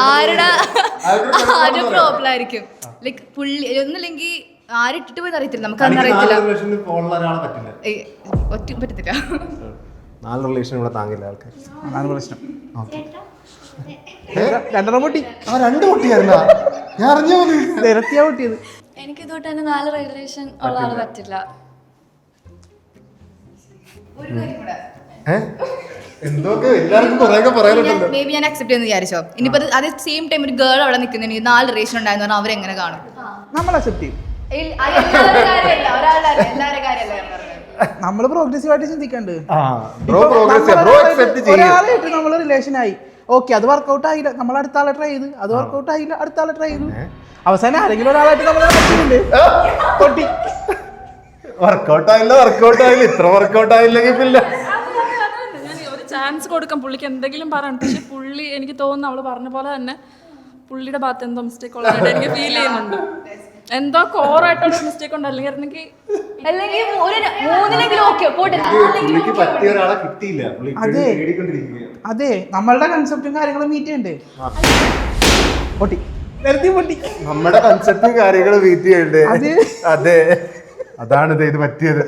ആരുടെ പ്രോബ്ലം ആയിരിക്കും. ലൈക്ക് പുള്ളി ഒന്നുമില്ലെങ്കിൽ ആരിട്ടിട്ട് പോയി അറിയത്തില്ല, നമുക്ക് അന്ന് അറിയത്തില്ല. ഒറ്റ പറ്റത്തില്ല. 4 റിലേഷൻ ഇവിടെ താങ്ങില്ല ആൾക്കാർ. അതാണ് പ്രശ്നം. 2 പൊട്ടി. 2 പൊട്ടിയായിരുന്നാ? ഞാൻ അറിഞ്ഞ നിരത്തിയാ പൊട്ടിയത്. എനിക്ക് ഇതോട്ട് തന്നെ 4 റിലേഷൻ ഉള്ള ആള് പറ്റില്ല. എന്തൊക്കെ എല്ലാവർക്കും കുറെയൊക്കെ പറയാനുണ്ടല്ലോ. മേ ബി ഞാൻ അക്സെപ്റ്റ് ചെയ്യുന്ന വിചാരിച്ചോ. ഇനിയിപ്പോ അതേ സെയിം ടൈം ഒരു ഗേൾ അവിടെ നിൽക്കുന്നതിന് 4 റിലേഷൻ ഉണ്ടായെന്ന് പറഞ്ഞാൽ അവരെങ്ങനെ കാണും? നമ്മൾ അക്സെപ്റ്റ് ചെയ്യും. നമ്മൾ പ്രോഗ്രസീവ് ആയിട്ട് ചിന്തിക്കണ്ട്. ഒരാളായിട്ട് നമ്മൾ റിലേഷൻ ആയി, ഓക്കെ, അത് വർക്കൗട്ട് ആയില്ല, നമ്മൾ അടുത്ത ആളെ ട്രൈ ചെയ്ത്, അത് വർക്കൗട്ട് ആയില്ല, അടുത്ത ആളെ ട്രൈ ചെയ്തു, അവസാനം ആരെങ്കിലും ഒരാളായിട്ട് നമ്മൾ പൊട്ടി. വർക്കൗട്ട് ആയില്ല ഇത്ര വർക്കൗട്ട് ആയില്ലെങ്കിൽ പിന്നെ ഞാൻ ഒരു ചാൻസ് കൊടുക്കാം പുള്ളിക്ക് എന്തെങ്കിലും പറയണം. പക്ഷെ പുള്ളി എനിക്ക് തോന്നുന്നു അവള് പറഞ്ഞ പോലെ തന്നെ പുള്ളിയുടെ ഭാഗത്ത് എന്തോ മിസ്റ്റേക്ക് ഉള്ളതായിട്ട് എനിക്ക് ഫീൽ ചെയ്യുന്നുണ്ട്. എന്തോ കോറായിട്ടുള്ള മിസ്റ്റേക്ക് ഉണ്ട്. അല്ലെങ്കിൽ പറ്റിയ ഒരാളെ കിട്ടിയില്ല. അതെ, നമ്മളുടെ കൺസെപ്റ്റും കാര്യങ്ങളും മീറ്റ് ചെയ്യണ്ടേ? പൊട്ടി, പൊട്ടി. നമ്മുടെ കൺസെപ്റ്റും കാര്യങ്ങളും മീറ്റ് ചെയ്യണ്ടേ? അതെ, അതാണ് ഇത് പറ്റിയത്.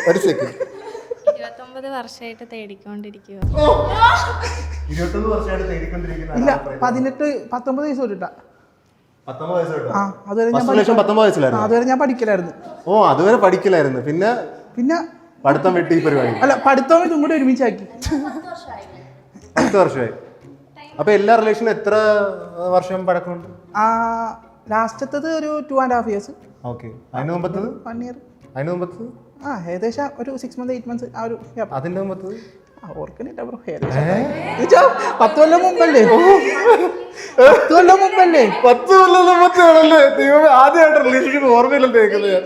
ഒരു സെക്കൻഡ്. 29 വർഷമായിട്ട് തേടിക്കൊണ്ടിരിക്കുക. 21 വർഷമായിട്ട് തേടിക്കൊണ്ടിരിക്കുന്ന ഇല്ല, 19 വയസ്സ് തൊട്ടിട്ടാ. 19 വയസ്സ് തൊട്ടോ? അതുവരെ ഞാൻ പഠിക്കലായിരുന്നു. ഓ, അതുവരെ പഠിക്കലായിരുന്നു. പിന്നെ പഠിത്തം വെട്ടി പരിപാടി. അല്ല, പഠിത്തം ഇതും കൂടി ഒരുമിച്ചാക്കി. 10 വർഷമായി. അപ്പൊ എല്ലാ റിലേഷനും എത്ര വർഷം പഴക്കമുണ്ട്? ലാസ്റ്റത്തത് ഒരു 2.5 years. ഓക്കെ. അതിന് മുമ്പത്തത് 1 year. അതിന് മുമ്പത്തത് ഏകദേശം ഒരു 6 months 8 months ആ ഒരു. അതിന്റെ മുമ്പത്തത് ഓർക്കണില്ല ബ്രോ. 10 കൊല്ലം മുമ്പല്ലേ? 10 കൊല്ലം മുമ്പല്ലേ? 10 കൊല്ലം മുമ്പത്താണല്ലേ? ആദ്യമായിട്ട് റിലേഷൻഷിപ്പ് ഓർമ്മയില്ലെന്ന് കേൾക്കുന്നത്.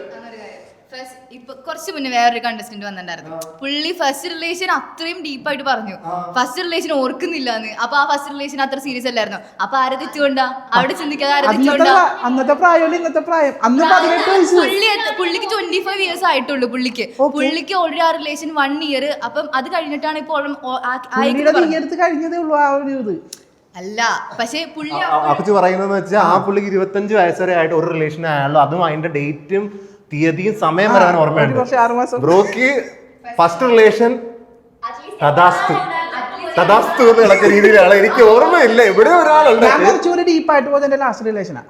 ഇപ്പൊ കുറച്ച് മുന്നേ വേറൊരു കണ്ടസ്റ്റന്റ് വന്നിട്ടുണ്ടായിരുന്നു. പുള്ളി ഫസ്റ്റ് റിലേഷൻ അത്രയും ഡീപ്പായിട്ട് പറഞ്ഞു, ഫസ്റ്റ് റിലേഷൻ ഓർക്കുന്നില്ലാന്ന്. അപ്പൊ ആ ഫസ്റ്റ് റിലേഷൻ അത്ര സീരിയസ് അല്ലായിരുന്നു. അപ്പൊ ആരെ തെറ്റുകൊണ്ടാ അവിടെ ചിന്തിക്കാതെ ആരെ തെറ്റുകൊണ്ടാ? അന്നത്തെ പ്രായം ഇന്നത്തെ പ്രായം. അന്ന് 18 വയസ്സ്. പുള്ളിക്ക് 25 years ആയിട്ടുള്ളൂ. പുള്ളിക്ക് ഓൾറെഡി ആ റിലേഷൻ 1 year. അപ്പം അത് കഴിഞ്ഞിട്ടാണ് ഇപ്പൊ കഴിഞ്ഞതേ ഉള്ളൂ ആ ഒരു ഇത്. അല്ല, പക്ഷെ പുള്ളി പറയുന്നത് വെച്ചാൽ ആ പുള്ളിക്ക് 25 വയസ്സ് വരെ ആയിട്ട് ഒരു റിലേഷൻ ആയുള്ളൂ. അതും അതിന്റെ ഡേറ്റും തീയതിയും സമയം വരാൻ ഓർമ്മയുണ്ട്. ബ്രോക്ക് ഫസ്റ്റ് റിലേഷൻ തഥാസ്തു എന്ന് കിടക്കുന്ന രീതിയിലാണ്. എനിക്ക് ഓർമ്മയില്ല, എവിടെ ഒരാളുണ്ട്. ഡീപ്പായിട്ട് പോയത് ലാസ്റ്റ് റിലേഷനാ.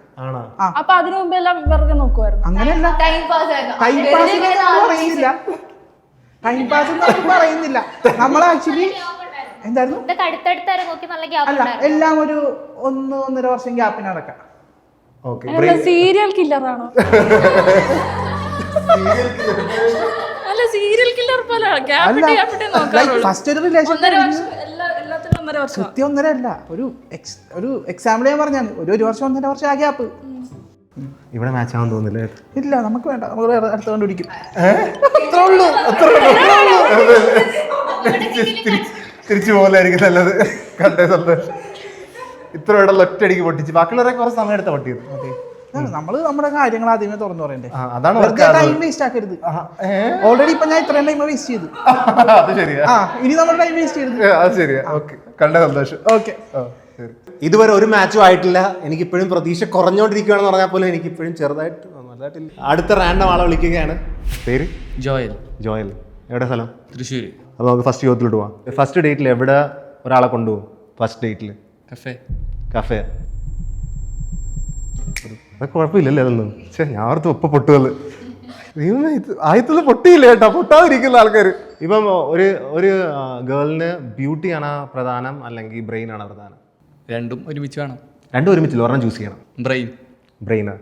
അപ്പൊ അതിനു മുമ്പ് എല്ലാം വെറുതെ നോക്കുമായിരുന്നു. അങ്ങനെയല്ല, ടൈം പാസ് പറയുന്നില്ല. നമ്മൾ ആക്ച്വലി എന്തായിരുന്നു, അല്ല, എല്ലാം ഒരു 1-1.5 വർഷം ഗ്യാപ്പിന് നടക്കാം. സീരിയൽ കില്ലറാണോ? അല്ല, സീരിയൽ കില്ലർ പോലെ ഫസ്റ്റ് ഒരു റിലേഷൻ എല്ലാത്തിനും 1.5 വർഷം. കൃത്യം 1.5 അല്ല, ഒരു എക്സാമ്പിൾ ഞാൻ പറഞ്ഞാണ്. 1 വർഷം 1.5 വർഷം ആ ഗ്യാപ്പ്. ഇവിടെ മാച്ച് ആവാൻ തോന്നില്ല. ഇല്ല, നമുക്ക് വേണ്ട, നമ്മൾ അടുത്ത കണ്ടുപിടിക്കും. തിരിച്ചു പോലായിരിക്കും നല്ലത്. കണ്ടേ സന്തോഷം. ഇത്ര ഇടം ഒറ്റയടിക്ക് പൊട്ടിച്ച് ബാക്കിയുള്ളവരെ കുറെ സമയം എടുത്ത പൊട്ടിയത്. നമ്മള് നമ്മുടെ കാര്യങ്ങൾ ആദ്യമേ തുറന്നു പറയണ്ടേ? അതാണ് ടൈം വേസ്റ്റ് ആക്കരുത്. ഓൾറെഡി ഇപ്പൊ ഞാൻ ഇത്രയും ടൈം വേസ്റ്റ് ചെയ്തു. അത് ശരിയാ. ഇനി നമ്മൾ ടൈം വേസ്റ്റ് ചെയ്തു. അത് ശരിയാ. ഓക്കെ, കണ്ട സന്തോഷം. ഓക്കെ. ഇതുവരെ ഒരു മാച്ചും ആയിട്ടില്ല. എനിക്കിപ്പോഴും പ്രതീക്ഷ കുറഞ്ഞോണ്ടിരിക്കുകയാണെന്ന് പറഞ്ഞാൽ പോലും എനിക്കിപ്പോഴും ചെറുതായിട്ട് നല്ലതായിട്ടില്ല. അടുത്ത റാൻഡം ആളെ വിളിക്കുകയാണ്. പേര് ജോയൽ. എവിടെ സ്ഥലം? തൃശ്ശൂർ. അപ്പോൾ നമുക്ക് ഫസ്റ്റ് യോഗത്തിലോട്ട് പോവാം. ഫസ്റ്റ് ഡേറ്റിൽ എവിടെ ഒരാളെ കൊണ്ടുപോകും? First ഡേറ്റിൽ cafe. കുഴപ്പമില്ലല്ലേ അതൊന്നും? ഞാൻ ഓർത്ത് ഒപ്പം പൊട്ടുവത്. ആയത്തുനിന്ന് പൊട്ടിയില്ല കേട്ടോ, പൊട്ടാതിരിക്കുന്ന ആൾക്കാർ. ഇപ്പം ഒരു ഗേളിന് ബ്യൂട്ടിയാണോ പ്രധാനം അല്ലെങ്കിൽ ബ്രെയിൻ ആണോ പ്രധാനം? രണ്ടും ഒരുമിച്ച് വേണം. രണ്ടും ഒരുമിച്ചില്ല, ഒരെണ്ണം ചൂസ് ചെയ്യണം. ബ്രെയിനാ.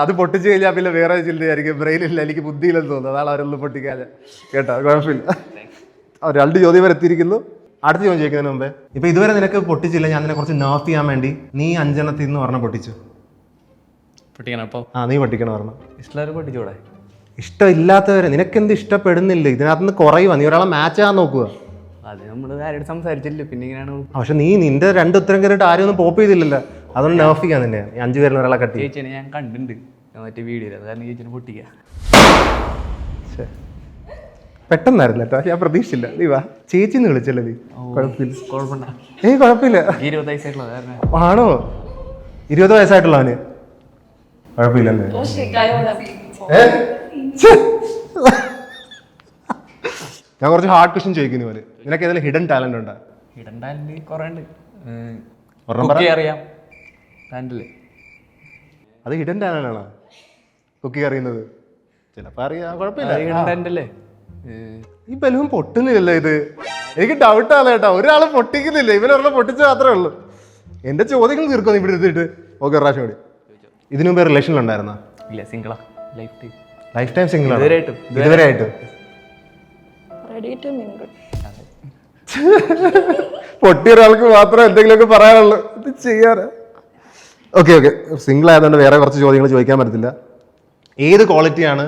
അത് പൊട്ടിച്ചു കഴിഞ്ഞാൽ പിന്നെ വേറെ ചിന്തയായിരിക്കും. ബ്രെയിൻ ഇല്ല, എനിക്ക് ബുദ്ധിയില്ലെന്ന് തോന്നുന്നു, അതാണ് അവരൊന്നും പൊട്ടിക്കാതെ. കേട്ടോ, കുഴപ്പമില്ല. 2 ചോദ്യം വരെ എത്തിയിരിക്കുന്നു. അടുത്ത ചോദ്യം ചോദിക്കുന്നതിന് മുമ്പേ ഇപ്പൊ ഇതുവരെ നിനക്ക് പൊട്ടിച്ചില്ല, ഞാൻ നിന്നെ കുറച്ച് nerf ചെയ്യാൻ വേണ്ടി നീ 5 എണ്ണത്തിൽ നിന്ന് പറഞ്ഞ പൊട്ടിച്ചു. പൊട്ടിക്കണം അപ്പോൾ നീ പൊട്ടിക്കണം പറഞ്ഞു. ഇഷ്ടമുള്ളവർ പൊട്ടിച്ചൂടെ? ഇഷ്ടമില്ലാത്തവരെ നിനക്കെന്ത് ഇഷ്ടപ്പെടുന്നില്ല, ഇതിനകത്ത് നിന്ന് കുറയുക, നീ ഒരാളെ മാച്ച് ആകാൻ നോക്കുക. അത് നമ്മൾ ആരോട് സംസാരിച്ചില്ല, പിന്നെ ഇങ്ങനെയാണ്. പക്ഷെ നീ നിന്റെ 2 ഉത്തരം കയറിയിട്ട് ആരും ഒന്നും പോപ്പ് ചെയ്തില്ലല്ലോ, അതൊന്നും nerf ചെയ്യാൻ തന്നെ 5 പേരിൽ ഒരാളെ കട്ടി. ചേച്ചിനെ ഞാൻ കണ്ടിട്ടുണ്ട് മറ്റേ വീഡിയോയിൽ, അത് കാരണം ചേച്ചിനെ പൊട്ടിക്കുക. പെട്ടെന്നായിരുന്നു കേട്ടോ, ഞാൻ പ്രതീക്ഷിച്ചില്ല. നീ വാ, ചേച്ചിന്ന് വിളിച്ചല്ലേ നീ? കുഴപ്പമില്ല. കുഴപ്പമുണ്ടോ? കുഴപ്പമില്ല. 20 വയസ്സായിട്ടുള്ളത് കാരണം. ആണോ? 20 വയസ്സായിട്ടുള്ളവന് കുഴപ്പമില്ലല്ലേ? ഞാൻ കുറച്ച് ഹാർഡ് ക്വസ്റ്റ്യൻ ചോദിക്കുന്ന പോലെ. നിനക്ക് ഏതെങ്കിലും ഹിഡൻ ടാലന്റ് ഉണ്ടോ? ഹിഡൻ ടാലന്റ് കുറേ ഉണ്ട്. ഒരെണ്ണം പറ. അറിയാം ടാലന്റില്. അത് ഹിഡൻ ടാലന്റ് ആണോ കുക്കി അറിയുന്നത്? ചിലപ്പോ അറിയാം, കുഴപ്പമില്ല. ഹിഡൻ ടാലന്റ് അല്ലേ? ഈ ബലൂൺ പൊട്ടുന്നില്ലല്ലോ ഇത്. എനിക്ക് ഡൗട്ടാണ് കേട്ടോ, ഒരാളെ പൊട്ടിക്കുന്നില്ല, ഇവനൊരെണ്ണം പൊട്ടിച്ച മാത്രമേ ഉള്ളൂ. എന്റെ ചോദ്യങ്ങൾ തീർക്കുന്നു ഇവിടെ എടുത്തിട്ട്. ഓക്കെ, പ്രാവശ്യം കൂടി. ഇതിനു മുമ്പ് റിലേഷനിലുണ്ടായിരുന്നോ? ഇല്ല, സിംഗിളാ. ലൈഫ് ടൈം സിംഗിൾ ആണ്? ഇതുവരെയായിട്ടും. ഇതുവരെയായിട്ടും റെഡി ടു മിങ്കിൾ. പൊട്ടിയ ഒരാൾക്ക് മാത്രമേ എന്തെങ്കിലുമൊക്കെ പറയാനുള്ളൂ, ഇത് ചെയ്യാറ്. ഓക്കെ, സിംഗിൾ ആയതുകൊണ്ട് വേറെ കുറച്ച് ചോദ്യങ്ങൾ ചോദിക്കാൻ പറ്റത്തില്ല. ഏത് ക്വാളിറ്റിയാണ്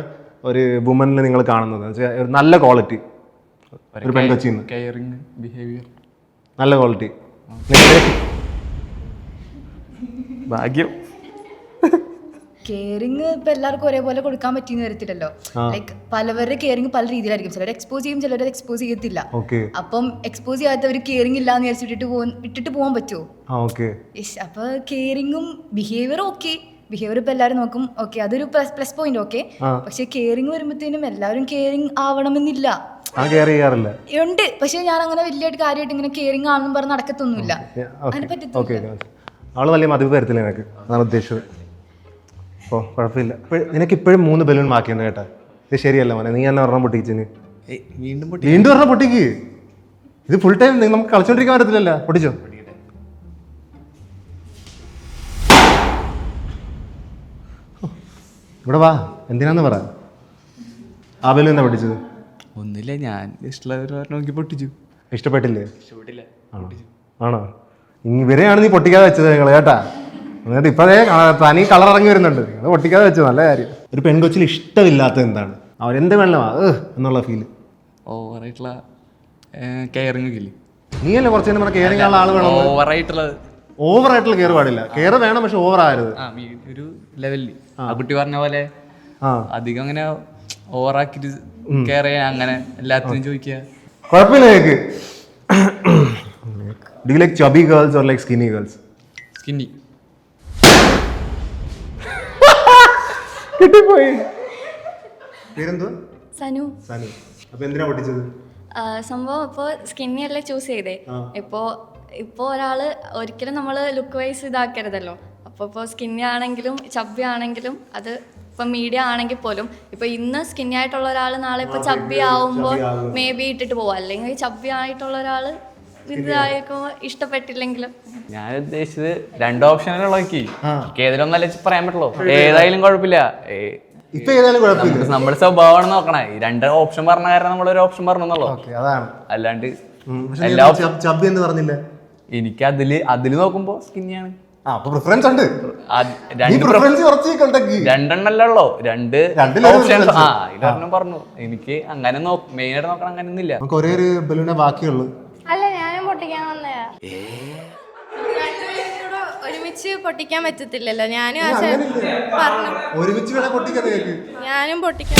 ഒരു വുമനിൽ നിങ്ങൾ കാണുന്നത്? ഒരു നല്ല ക്വാളിറ്റി ഒരു പെൺകൊച്ചിന്ന്. Caring behaviour. നല്ല ക്വാളിറ്റി. ഭാഗ്യം. കെയറിങ് ഇപ്പൊ എല്ലാവർക്കും ഒരേപോലെ കൊടുക്കാൻ പറ്റിയെന്ന് വരത്തില്ലല്ലോ. ലൈക്ക് പലവരുടെ കെയറിങ് പല രീതിയിലായിരിക്കും. ചിലർ എക്സ്പോസ് ചെയ്യും, ചിലർ എക്സ്പോസ് ചെയ്യത്തില്ല. അപ്പം എക്സ്പോസ് ചെയ്യാത്തവർ കെയറിങ് ഇല്ലാന്ന് വിചാരിച്ചിട്ട് ഇട്ടിട്ട് പോകാൻ പറ്റുമോ? അപ്പൊ കെയറിങ്ങും ബിഹേവിയറും ഓക്കെ. ബിഹേവിയർ ഇപ്പൊ എല്ലാവരും നോക്കും, ഓക്കെ, അതൊരു പ്ലസ് പോയിന്റ്. ഓക്കെ, പക്ഷെ കെയറിങ് വരുമ്പോഴത്തേനും എല്ലാവരും കെയറിങ് ആവണമെന്നില്ല. ഉണ്ട്, പക്ഷെ ഞാൻ അങ്ങനെ വലിയ കാര്യമായിട്ട് ഇങ്ങനെ കെയറിങ് ആണെന്ന് പറഞ്ഞ് നടക്കത്തൊന്നുമില്ല. അതിനെ പറ്റത്തില്ല. അവള് വലിയ മതിപ്പ് തരത്തില്ല എനിക്ക്, അതാണ് ഉദ്ദേശിച്ചത്. ഓ, കുഴപ്പമില്ല. നിനക്ക് ഇപ്പോഴും 3 ബലൂൺ ബാക്കിയുണ്ട് കേട്ടാ. ഇത് ശരിയല്ല മോനെ, നീ തന്നെ ഒരെണ്ണം പൊട്ടിക്കിച്ചിന്. വീണ്ടും ഒരെണ്ണം പൊട്ടിക്ക്. ഇത് ഫുൾ ടൈം നമുക്ക് കളിച്ചോണ്ടിരിക്കാൻ പറ്റത്തില്ലല്ലോ. പൊട്ടിച്ചോ. ഇവിടെ വാ, എന്തിനാന്ന് പറ. ആ ബലൂൺ എന്താ പൊട്ടിച്ചത്? ഒന്നുമില്ല, ഞാൻ ഇഷ്ടമുള്ളവർ നോക്കി പൊട്ടിച്ചു. ഇഷ്ടപ്പെട്ടില്ലേ? ആണോ? ഇവരെയാണ് നീ പൊട്ടിക്കാതെ വെച്ചത് നിങ്ങൾ കേട്ടാ. എന്നിട്ട് ഇപ്പഴേ തനി കളർ ഇറങ്ങി വരുന്നുണ്ട്. നിങ്ങൾ പൊട്ടിക്കാതെ വെച്ചത് നല്ല കാര്യം. ഒരു പെൺകൊച്ചിൽ ഇഷ്ടമില്ലാത്തത് എന്താണ്? അവരെന്ത് വെള്ളമാ എന്നുള്ള ഫീല്? ഓവറായിട്ടുള്ള കെയറിങ് ഇല്ലേ? നീയല്ലേ കുറച്ച് പറഞ്ഞ കെയറിങ് ഉള്ള ആള് വേണം. ഓവറായിട്ടുള്ള കെയർ പാടില്ല. കെയർ വേണം, പക്ഷെ ഓവർ ആകരുത്. ഒരു ലെവലില് ആ കുട്ടി പറഞ്ഞ പോലെ അധികം അങ്ങനെ ഓവറാക്കിട്ട് കെയർ ചെയ്യാൻ, അങ്ങനെ എല്ലാത്തിനും ചോദിക്കുക. കുഴപ്പമില്ല. കേക്ക് do you like chubby girls or like skinny girls? Skinny. കിട്ടിപ്പോയി. പേരെന്തോ? സനു. സനു. അപ്പൊ എന്തിനാ പൊട്ടിച്ചത്? സംഭവം ഇപ്പോൾ സ്കിന്നി അല്ലേ ചൂസ് ചെയ്തേ. ഇപ്പോൾ ഒരാള് ഒരിക്കലും നമ്മൾ ലുക്ക് വൈസ് ഇതാക്കരുതല്ലോ. അപ്പോൾ സ്കിന്നി ആണെങ്കിലും ചബ്ബി ആണെങ്കിലും, അത് ഇപ്പം മീഡിയ ആണെങ്കിൽ പോലും, ഇപ്പൊ ഇന്ന് സ്കിന്നി ആയിട്ടുള്ള ഒരാൾ നാളെ ഇപ്പൊ ചബ്ബി ആവുമ്പോൾ മേ ബി ഇട്ടിട്ട് പോവാം. അല്ലെങ്കിൽ ചബ്ബി ആയിട്ടുള്ള ഒരാള് ഇതായിരിക്കും ഇഷ്ടപ്പെട്ടില്ലെങ്കിലും. ഞാൻ ഉദ്ദേശിച്ചത് 2 ഓപ്ഷനുകൾ നോക്കി, ഏതെങ്കിലും നല്ല പറയാൻ പറ്റുള്ളൂ. ഏതായാലും കുഴപ്പമില്ല, നമ്മുടെ സ്വഭാവമാണ് നോക്കണേ. ഈ 2 ഓപ്ഷൻ പറഞ്ഞ കാരണം നമ്മളൊരു ഓപ്ഷൻ പറഞ്ഞെന്നുള്ളൂ. അല്ലാണ്ട് എല്ലാ പറഞ്ഞില്ല. എനിക്ക് അതില് നോക്കുമ്പോ സ്കിന്നിയാണ്. രണ്ടെണ്ണല്ലേ ഉള്ളോ, 2 ഓപ്ഷൻസ്. ഇതൊരെണ്ണം പറഞ്ഞു. എനിക്ക് അങ്ങനെ മെയിനായിട്ട് നോക്കണം അങ്ങനെ ഒന്നുമില്ല. അല്ല, ഞാനും പൊട്ടിക്കാൻ വന്നയാ. ഒരുമിച്ച് പൊട്ടിക്കാൻ പറ്റത്തില്ലല്ലോ. ഞാനും പറഞ്ഞു ഞാനും പൊട്ടിക്കാൻ.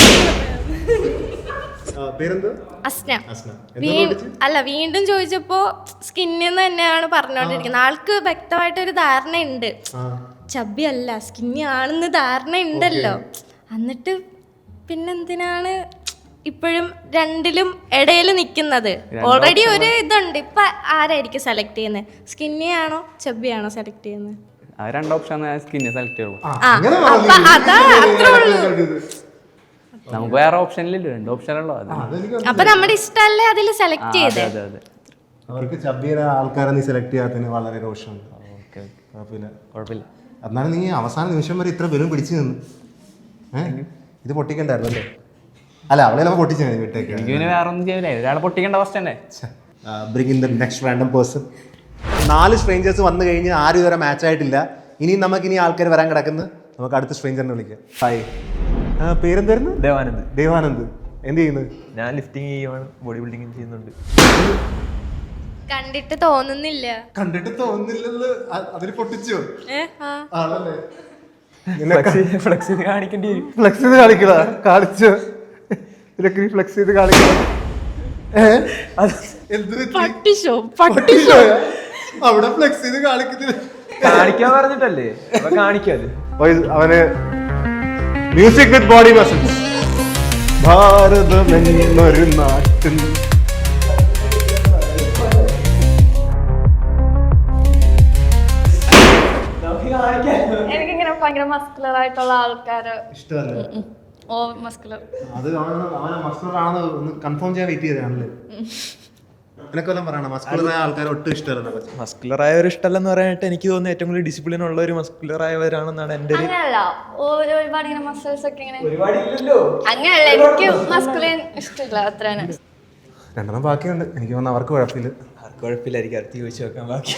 അസ്ന. അല്ല, വീണ്ടും ചോദിച്ചപ്പോ സ്കിന്നിന്ന് തന്നെയാണ് പറഞ്ഞോണ്ടിരിക്കുന്നത്. ആൾക്ക് വ്യക്തമായിട്ടൊരു ധാരണ ഉണ്ട്, ചബ്ബി അല്ല സ്കിന്നി ആണെന്ന് ധാരണ ഉണ്ടല്ലോ. എന്നിട്ട് പിന്നെന്തിനാണ് ഇപ്പോഴും രണ്ടിലും ഇടയിൽ നിൽക്കുന്നത്? ഓൾറെഡി ഒരു ഇതുണ്ട്. ഇപ്പൊ ആരായിരിക്കും സെലക്ട് ചെയ്യുന്നത്? സ്കിന്നി ആണോ ചബ്ബി ആണോ സെലക്ട് ചെയ്യുന്നത്? 2 ഓപ്ഷൻ സ്കിന്നി സെലക്ട് ചെയ്യുള്ളൂ. നമുക്ക് വേറെ ഓപ്ഷനില്ലല്ലോ, 2 ഓപ്ഷനുള്ളൂ. അപ്പൊ നമ്മുടെ ഇഷ്ടമല്ലേ അതിൽ സെലക്ട് ചെയ്തേ. അവർക്ക് ചബ്ബിയുടെ ആൾക്കാരെ നീ സെലക്ട് ചെയ്യാത്തതിന് വളരെ രോഷമുണ്ട്. കുഴപ്പമില്ല. എന്നാലും നീ അവസാന നിമിഷം വരെ ഇത്ര ബലൂൺ പിടിച്ചു നിന്ന്. ഇത് പൊട്ടിക്കണ്ടായിരുന്നല്ലേ? അല്ല, അവളെ പൊട്ടിച്ചു വിട്ടേക്ക്. എനിക്ക് വേറെ ഒന്നും ചെയ്യില്ല, ഒരാളെ പൊട്ടിക്കേണ്ട അവസ്ഥ തന്നെ. Bring in the next random person. 4 strangers വന്നു കഴിഞ്ഞ് ആരും ഇതുവരെ മാച്ച് ആയിട്ടില്ല. ഇനിയും നമുക്കിനി ആൾക്കാർ വരാൻ കിടക്കുന്നു. നമുക്ക് അടുത്ത സ്ട്രേഞ്ചറിനെ വിളിക്കാം. ഹായ്, പേരെന്തായിരുന്നു? ദേവാനന്ദ്. ദേവാനന്ദ്. എന്ത് ചെയ്യുന്നത്? ഞാൻ ലിഫ്റ്റിംഗ് ചെയ്യുവാണ്, ബോഡി ബിൽഡിംഗ് ചെയ്യുന്നുണ്ട്. കണ്ടിട്ട് തോന്നുന്നില്ല. കണ്ടിട്ട് തോന്നുന്നില്ലെന്ന് അതിന് പൊട്ടിച്ചോ? ആണല്ലേ? ഫ്ലെക്സ് ചെയ്ത് കാണിക്കേണ്ടി വരും. ഫ്ലെക്സ് ചെയ്ത് കാണിക്കണ കാണിച്ചോ? ഇതൊക്കെ ഫ്ലെക്സ് ചെയ്ത് കാണിക്കണം. എന്ത് പട്ടിഷോ അവിടെ ഫ്ലെക്സ് ചെയ്ത് കാണിക്കുന്നില്ല. കാണിക്കാൻ പറഞ്ഞിട്ടല്ലേ, അപ്പൊ കാണിക്കാത്. അവന് മ്യൂസിക് വിത്ത് ബോഡി മസിൽസ്. ഭാരതം എന്നൊരു നാട്ടിൽ എനിക്കിങ്ങനെ ഭയങ്കര മസ്കുലർ ആയിട്ടുള്ള ആൾക്കാര് ഇഷ്ടമല്ല. Over muscular. അത് അവനെ മസ്കുലർ ആണെന്ന് ഒന്ന് കൺഫേം ചെയ്യാൻ വെയിറ്റ് ചെയ്തതാണല്ലേ? നിനക്കൊല്ലം പറയണം മസ്കുലറായ ആൾക്കാരെ ഒട്ടും ഇഷ്ടമല്ല. മസ്കുലറായവർ ഇഷ്ടമല്ലെന്ന് പറയാനായിട്ട് എനിക്ക് തോന്നുന്നു ഏറ്റവും കൂടുതൽ ഡിസിപ്ലിൻ ഉള്ള ഒരു മസ്കുലറായവരാണെന്നാണ് എൻ്റെ ഒരു. അങ്ങനെയല്ല, ഒരുപാട് ഇങ്ങനെ മസിൽസ് ഒക്കെ ഇങ്ങനെ അങ്ങനെയല്ല. എനിക്ക് മസ്കുലിൻ ഇഷ്ടമില്ല അത്രയാണ്. 2 ബാക്കിയുണ്ട്. എനിക്ക് തോന്നുന്നു അവർക്ക് കുഴപ്പമില്ല. ആർക്ക് കുഴപ്പമില്ലായിരിക്കും, അടുത്ത് ചോദിച്ചു നോക്കാൻ ബാക്കി.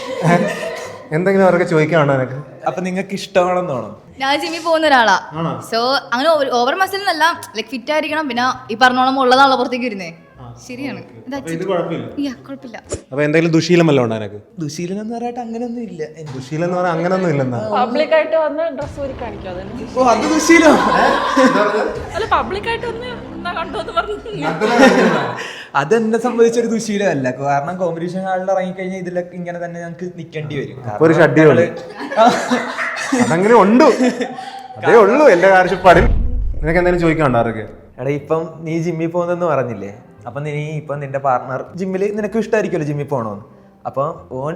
എന്തെങ്കിലും അവർക്ക് ചോദിക്കാണോ നിനക്ക്? അപ്പൊ നിങ്ങൾക്ക് ഇഷ്ടമാണെന്നാണോ? ഞാൻ ജിമ്മിൽ പോകുന്ന ഒരാളാ. സോ അങ്ങനെ ഓവർ മസിൽ എന്നല്ല, ലൈക് ഫിറ്റ് ആയിരിക്കണം. പിന്നെ ഈ പറഞ്ഞോളം ഉള്ളതാണല്ലോ പുറത്തേക്ക് വരുന്നേ. ശരിയാണ്, കുഴപ്പമില്ല. അപ്പൊ എന്തെങ്കിലും ദുശീലം വല്ല ഉണ്ടോ നിനക്ക്? ദുശീലം എന്ന് പറയാനായിട്ട് അങ്ങനെയൊന്നും ഇല്ല. ദുശീലം എന്ന് പറയാൻ അങ്ങനൊന്നും ഇല്ലെന്നാ. പബ്ലിക്കായിട്ട് വന്ന് ഡ്രസ് ഊരി കാണിക്കും. ഓ, അത് ദുശീലം അല്ല, പബ്ലിക്കായിട്ട് വന്ന് എന്നാ കണ്ടോന്ന് പറഞ്ഞു. അതെന്നെ സംബന്ധിച്ചൊരു ദുശീലമല്ല. കാരണം കോമ്പറ്റീഷൻ ഹാളിൽ ഇറങ്ങിക്കഴിഞ്ഞാൽ ഇതിലൊക്കെ ഇങ്ങനെ തന്നെ ഞങ്ങൾക്ക് നിൽക്കേണ്ടി വരും. ഒരു ഷഡ്ഡിയുള്ളൂ. അതങ്ങനെ ഉണ്ട്. അതേ ഉള്ളൂ എല്ലാ കാഴ്ചപ്പാടിൽ. നിനക്ക് എന്തെങ്കിലും ചോദിക്കാണ്ടോ ആർക്ക്? എടാ, ഇപ്പം നീ ജിമ്മിൽ പോകുന്നെന്ന് പറഞ്ഞില്ലേ, അപ്പം നീ ഇപ്പം നിന്റെ പാർട്ണർ ജിമ്മിൽ നിനക്ക് ഇഷ്ടമായിരിക്കുമല്ലോ ജിമ്മിൽ പോകണമെന്ന്. അപ്പം ഓൻ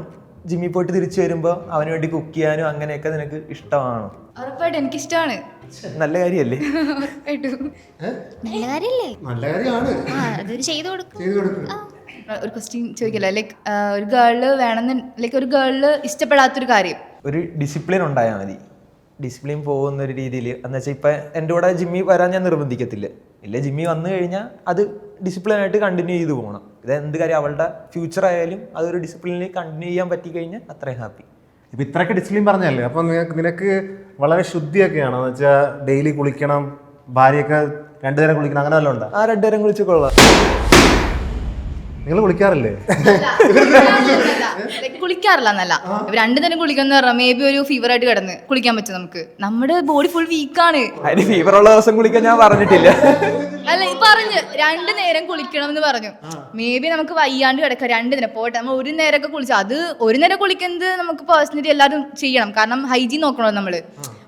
ജിമ്മിൽ പോയിട്ട് തിരിച്ചു വരുമ്പോൾ അവന് വേണ്ടി കുക്ക് ചെയ്യാനും അങ്ങനെയൊക്കെ നിനക്ക് ഇഷ്ടമാണോ? ഉറപ്പായിട്ടും എനിക്കിഷ്ടമാണ്. നല്ല കാര്യമല്ലേ? നല്ല കാര്യല്ലേ? നല്ല കാര്യമാണ്. അതൊരു ചെയ്തു കൊടുക്കും. ഒരു ക്വസ്റ്റ്യൻ ചോദിക്കല്ലോ, ലൈക്ക് ഒരു ഗേളില് വേണമെന്ന്, ലൈക്ക് ഒരു ഗേളില് ഇഷ്ടപ്പെടാത്തൊരു കാര്യം. ഒരു ഡിസിപ്ലിൻ ഉണ്ടായാൽ മതി. ഡിസിപ്ലിൻ പോകുന്ന ഒരു രീതിയിൽ എന്ന് വെച്ചാൽ ഇപ്പം എൻ്റെ കൂടെ ജിമ്മിൽ വരാൻ ഞാൻ നിർബന്ധിക്കത്തില്ല. ഇല്ല, ജിമ്മിൽ വന്നു കഴിഞ്ഞാൽ അത് ഡിസിപ്ലിനായിട്ട് കണ്ടിന്യൂ ചെയ്ത് പോകണം. ഇത് എന്ത് കാര്യം അവളുടെ ഫ്യൂച്ചർ ആയാലും അതൊരു ഡിസിപ്ലിനിൽ കണ്ടിന്യൂ ചെയ്യാൻ പറ്റി കഴിഞ്ഞാൽ അത്രയും ഹാപ്പി. ഇപ്പൊ ഇത്രയൊക്കെ ഡിസിപ്ലിൻ പറഞ്ഞല്ലേ, അപ്പൊ നിനക്ക് വളരെ ശുദ്ധിയൊക്കെയാണോ? എന്ന് വെച്ചാൽ ഡെയിലി കുളിക്കണം, ഭാര്യയൊക്കെ 2 നേരം കുളിക്കണം, അങ്ങനെ വല്ലതും ഉണ്ടോ? 2 നേരം കുളിച്ച് കൊള്ളാം. നിങ്ങൾ കുളിക്കാറില്ലേ? കുളിക്കാറില്ല എന്നല്ല, 2 നേരം കുളിക്കാന്ന് പറഞ്ഞാൽ മേ ബി ഒരു ഫീവർ ആയിട്ട് കിടന്ന് കുളിക്കാൻ പറ്റും നമുക്ക്. നമ്മുടെ ബോഡി ഫുൾ വീക്കാണ്. അതിന് ഫീവർ ഉള്ള ദിവസം കുളിക്കാൻ ഞാൻ പറഞ്ഞിട്ടില്ല. അല്ല, പറഞ്ഞു 2 നേരം കുളിക്കണം എന്ന് പറഞ്ഞു. മേ ബി നമുക്ക് വയ്യാണ്ട് കിടക്കാം 2 നേരം പോട്ടെ, നമ്മൾ 1 നേരമൊക്കെ കുളിച്ചു. അത് 1 നേരം കുളിക്കുന്നത് നമുക്ക് പേഴ്സണലി എല്ലാവരും ചെയ്യണം. കാരണം ഹൈജീൻ നോക്കണോ നമ്മള്.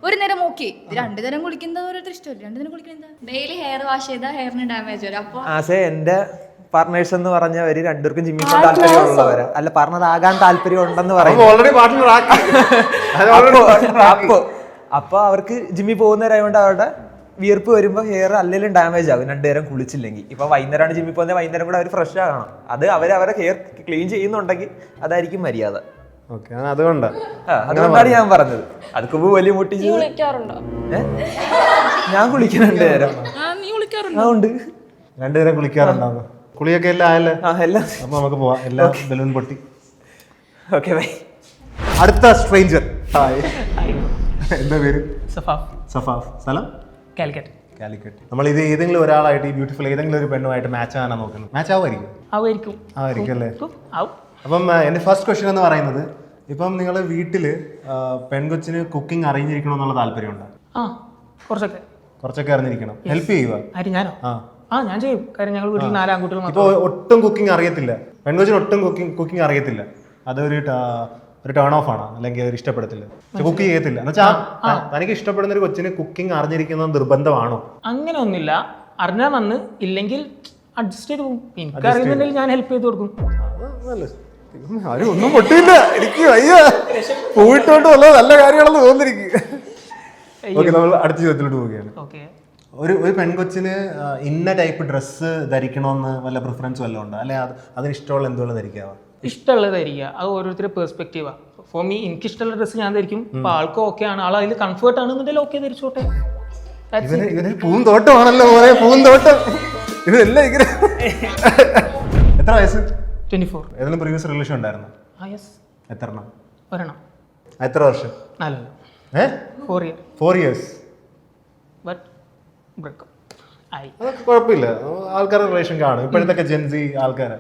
1 നേരം ഓക്കെ, 2 നേരം കുളിക്കുന്നത് ഓരോരുത്തർ ഇഷ്ടമല്ല. 2 നേരം കുളിക്കുന്നത് ഡെയിലി ഹെയർ വാഷ് ചെയ്താൽ ഹെയറിന് ഡാമേജ് വരും. അപ്പോൾ എന്റെ പാർട്ട്നേഴ്സ് എന്ന് പറഞ്ഞവര് 2 പേർക്കും ജിമ്മിൽ പോകാൻ താല്പര്യമുള്ളവരാ. അല്ല, പാർട്ണർ ആകാൻ താല്പര്യം ഉണ്ടെന്ന് പറയും. അപ്പൊ അവർക്ക് ജിമ്മിൽ പോകുന്നവരായതുകൊണ്ട് അവരുടെ വിയർപ്പ് വരുമ്പോൾ ഹെയർ അല്ലെങ്കിലും ഡാമേജ് ആകും 2 നേരം കുളിച്ചില്ലെങ്കിൽ. ഇപ്പൊ വൈകുന്നേരമാണ് ജിമ്മിൽ പോകുന്നത്, വൈകുന്നേരം കൂടെ അവർ ഫ്രഷ് ആകണം. അത് അവരെ ഹെയർ ക്ലീൻ ചെയ്യുന്നുണ്ടെങ്കിൽ അതായിരിക്കും മര്യാദ. അതുകൊണ്ടാണ് ഞാൻ പറഞ്ഞത്. അതൊക്കെ വലിയ മുട്ടിച്ച് ഞാൻ കുളിക്കാൻ 2 നേരം. ഉണ്ട് 2 നേരം കുളിക്കാറുണ്ടാവും. കുളിയൊക്കെ എല്ലാം ആയല്ലേ? എല്ലാം. അപ്പൊ നമുക്ക് പോവാം. എല്ലാ ബലൂൺ പൊട്ടി. Okay, bye. അടുത്ത സ്ട്രേഞ്ചർ. എന്താ പേര്? സഫാഫ്. സ്ഥലം? കാലിക്കറ്റ്. നമ്മൾ ഇത് ഏതെങ്കിലും ഒരാളായിട്ട്, ഈ ബ്യൂട്ടിഫുൾ ഏതെങ്കിലും ഒരു പെണ്ണുമായിട്ട് മാച്ച് ആകാനാ നോക്കുന്നത്. മാച്ച് ആവുമായിരിക്കും അല്ലേ? അപ്പം എൻ്റെ ഫസ്റ്റ് ക്വസ്റ്റ്യൻ എന്ന് പറയുന്നത്, ഇപ്പം നിങ്ങൾ വീട്ടിൽ പെൺകൊച്ചിന് കുക്കിംഗ് അറിഞ്ഞിരിക്കണം എന്നുള്ള താല്പര്യമുണ്ടോ? കുറച്ചൊക്കെ അറിഞ്ഞിരിക്കണം. ഹെൽപ്പ് ചെയ്യുക. ഞാൻ ചെയ്യും. കാര്യം ഞങ്ങൾ വീട്ടിൽ 4 ആൺകുട്ടികൾ. ഇപ്പോൾ ഒട്ടും കുക്കിംഗ് അറിയത്തില്ല, പെൺകൊച്ചിന് ഒട്ടും കുക്കിംഗ് അറിയത്തില്ല, അതൊരു ടേൺ ഓഫ് ആണ്, അല്ലെങ്കിൽ അവർ ഇഷ്ടപ്പെടത്തില്ല, കുക്ക് ചെയ്യത്തില്ല. എന്നുവെച്ചാൽ തനിക്ക് ഇഷ്ടപ്പെടുന്ന ഒരു കൊച്ചിന് കുക്കിംഗ് അറിഞ്ഞിരിക്കുന്നത് നിർബന്ധമാണോ? അങ്ങനെ ഒന്നുമില്ല. അറിഞ്ഞാൽ വന്ന്, ഇല്ലെങ്കിൽ അഡ്ജസ്റ്റ് ചെയ്ത് പോകും. എനിക്ക് അറിയുന്നുണ്ടെങ്കിൽ ഞാൻ ഹെൽപ്പ് ചെയ്ത് കൊടുക്കും. ആരും ഒന്നും പൊട്ടിയില്ല. എനിക്ക് വയ്യ, പോയിട്ടോണ്ട് നല്ല കാര്യങ്ങളെന്ന് തോന്നിരിക്കും. ഓക്കെ, നമ്മൾ അടുത്ത ചോദ്യത്തിലോട്ട് പോവുകയാണ്. ഒരു പെൺകൊച്ചിന് ഇന്ന ടൈപ്പ് ഡ്രസ്സ് ധരിക്കണമെന്ന് വല്ല പ്രിഫറൻസ് വല്ലതും ഉണ്ടോ? അല്ലെ അതിന് ഇഷ്ടമുള്ള എന്തുകൊണ്ട് ധരിക്കാവാ? ഇഷ്ടമുള്ളത് ധരിക്കുക. അത് ഓരോരുത്തരുടെ പെർസ്പെക്റ്റീവാ. ഫോർ മീ, എനിക്ക് ഇഷ്ടമുള്ള ഡ്രസ്സ് ഞാൻ ധരിക്കും. അപ്പൊ ആൾക്ക് ഓക്കെ ആണ്, ആൾ അതിൽ കംഫർട്ട് ആണെന്നുണ്ടെങ്കിൽ ഓക്കെ ധരിച്ചോട്ടെ. ഇവന് പൂന്തോട്ടമാണല്ലോ, പൂന്തോട്ടം. ഇതെല്ലാം ഇങ്ങനെ. എത്ര വയസ്സ്? 24. ഏതെങ്കിലും പ്രീവിയസ് റിലേഷൻ ഉണ്ടായിരുന്നു? യെസ്, എത്ര എണ്ണം? ഒരെണ്ണം. എത്ര വർഷം? 4 years. 4 years. ബട്ട് ബ്രേക്കപ്പ് ആയി. അതൊക്കെ കുഴപ്പമില്ല, ആൾക്കാരുടെ റിലേഷൻ കാണും. ഇപ്പോഴത്തെ ജെൻസി ആൾക്കാരെ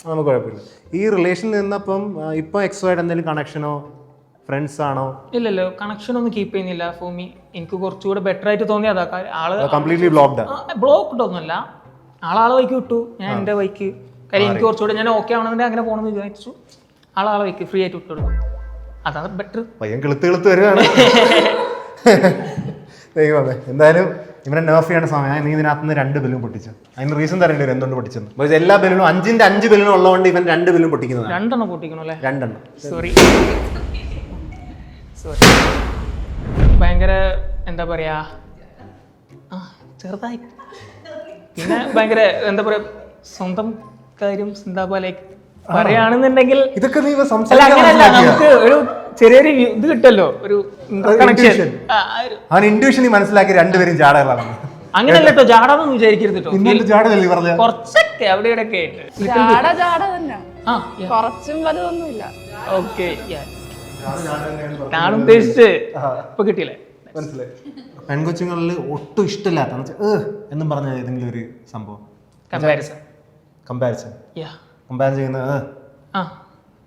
നമുക്ക് കുഴപ്പമില്ല. ഈ റിലേഷനിൽ നിന്നപ്പം ഇപ്പൊ എക്സുമായിട്ട് എന്തെങ്കിലും കണക്ഷനോ ഫ്രണ്ട്സ് ആണോ? ഇല്ലല്ലോ, കണക്ഷൻ ഒന്നും കീപ്പ് ചെയ്യുന്നില്ല. ഫോർ മീ എനിക്ക് കുറച്ചുകൂടെ ബെറ്റർ ആയിട്ട് തോന്നി അതാ. ആള് കംപ്ലീറ്റ്ലി ബ്ലോക്ക്ഡ്? ബ്ലോക്ക്ഡ് ഒന്നുമല്ല, ആളാളെ വൈക്ക് വിട്ടു, ഞാൻ എൻ്റെ വൈക്ക്. കാര്യം എനിക്ക് കുറച്ചുകൂടെ ഞാൻ ഓക്കെ ആവണമെന്നുണ്ടെങ്കിൽ അങ്ങനെ പോകണമെന്ന് വിചാരിച്ചു. ആളാളെ വൈക്ക് ഫ്രീ ആയിട്ട് വിട്ടുകൊടുക്കും, അതാണ് ബെറ്റർ. പയ്യൻ കിളുത്ത് വരികയാണ്. ദൈവമേ, എന്തായാലും ഇവനെ നെർഫ് ചെയ്യേണ്ട സമയം. നീ ഇതിനകത്ത് നിന്ന് 2 ബലൂൺ പൊട്ടിച്ചു. അതിന് റീസൺ തരേണ്ടി വരും എന്തുകൊണ്ട് പൊട്ടിച്ചെന്ന്. ബിക്കോസ് എല്ലാ ബലൂണും 5 ബലൂൺ ഉള്ളതുകൊണ്ട് ഇവൻ 2 ബലൂൺ പൊട്ടിക്കുന്നതാണ്. 2 എണ്ണം പൊട്ടിക്കണം അല്ലേ? 2 എണ്ണം. സോറി. ഭയങ്കര എന്താ പറയാ, ചെറുതായി. പിന്നെ ഭയങ്കര എന്താ പറയാ, സ്വന്തം കാര്യം സിന്താബാലേക്ക് പറയാണെന്നുണ്ടെങ്കിൽ ഇതൊക്കെ നീ അങ്ങനെയല്ല, നമുക്ക് ഒരു ചെറിയൊരു ഇത് കിട്ടല്ലോ, ഒരു കണക്ഷൻ. ഇൻട്യൂഷൻ മനസ്സിലാക്കി രണ്ടുപേരും ജാടകളാണ്. അങ്ങനെയല്ല കേട്ടോ, ജാടാന്ന് വിചാരിക്കരുത് കേട്ടോ. ജാടല്ലേ പറഞ്ഞ കുറച്ചൊക്കെ അവിടെ ഇവിടെയൊക്കെ ജാട തന്നെ, കുറച്ചും വലുതൊന്നുമില്ല. ഓക്കെ, ഞാൻ ഉദ്ദേശിച്ച് ഇപ്പൊ കിട്ടിയില്ലേ? മനസ്സിലായി. പെൺകൊച്ചുങ്ങളിൽ ഒട്ടും ഇഷ്ടമില്ലാത്ത എന്നും പറഞ്ഞ ഏതെങ്കിലും ഒരു സംഭവം? കമ്പാരിസൺ ചെയ്യുന്ന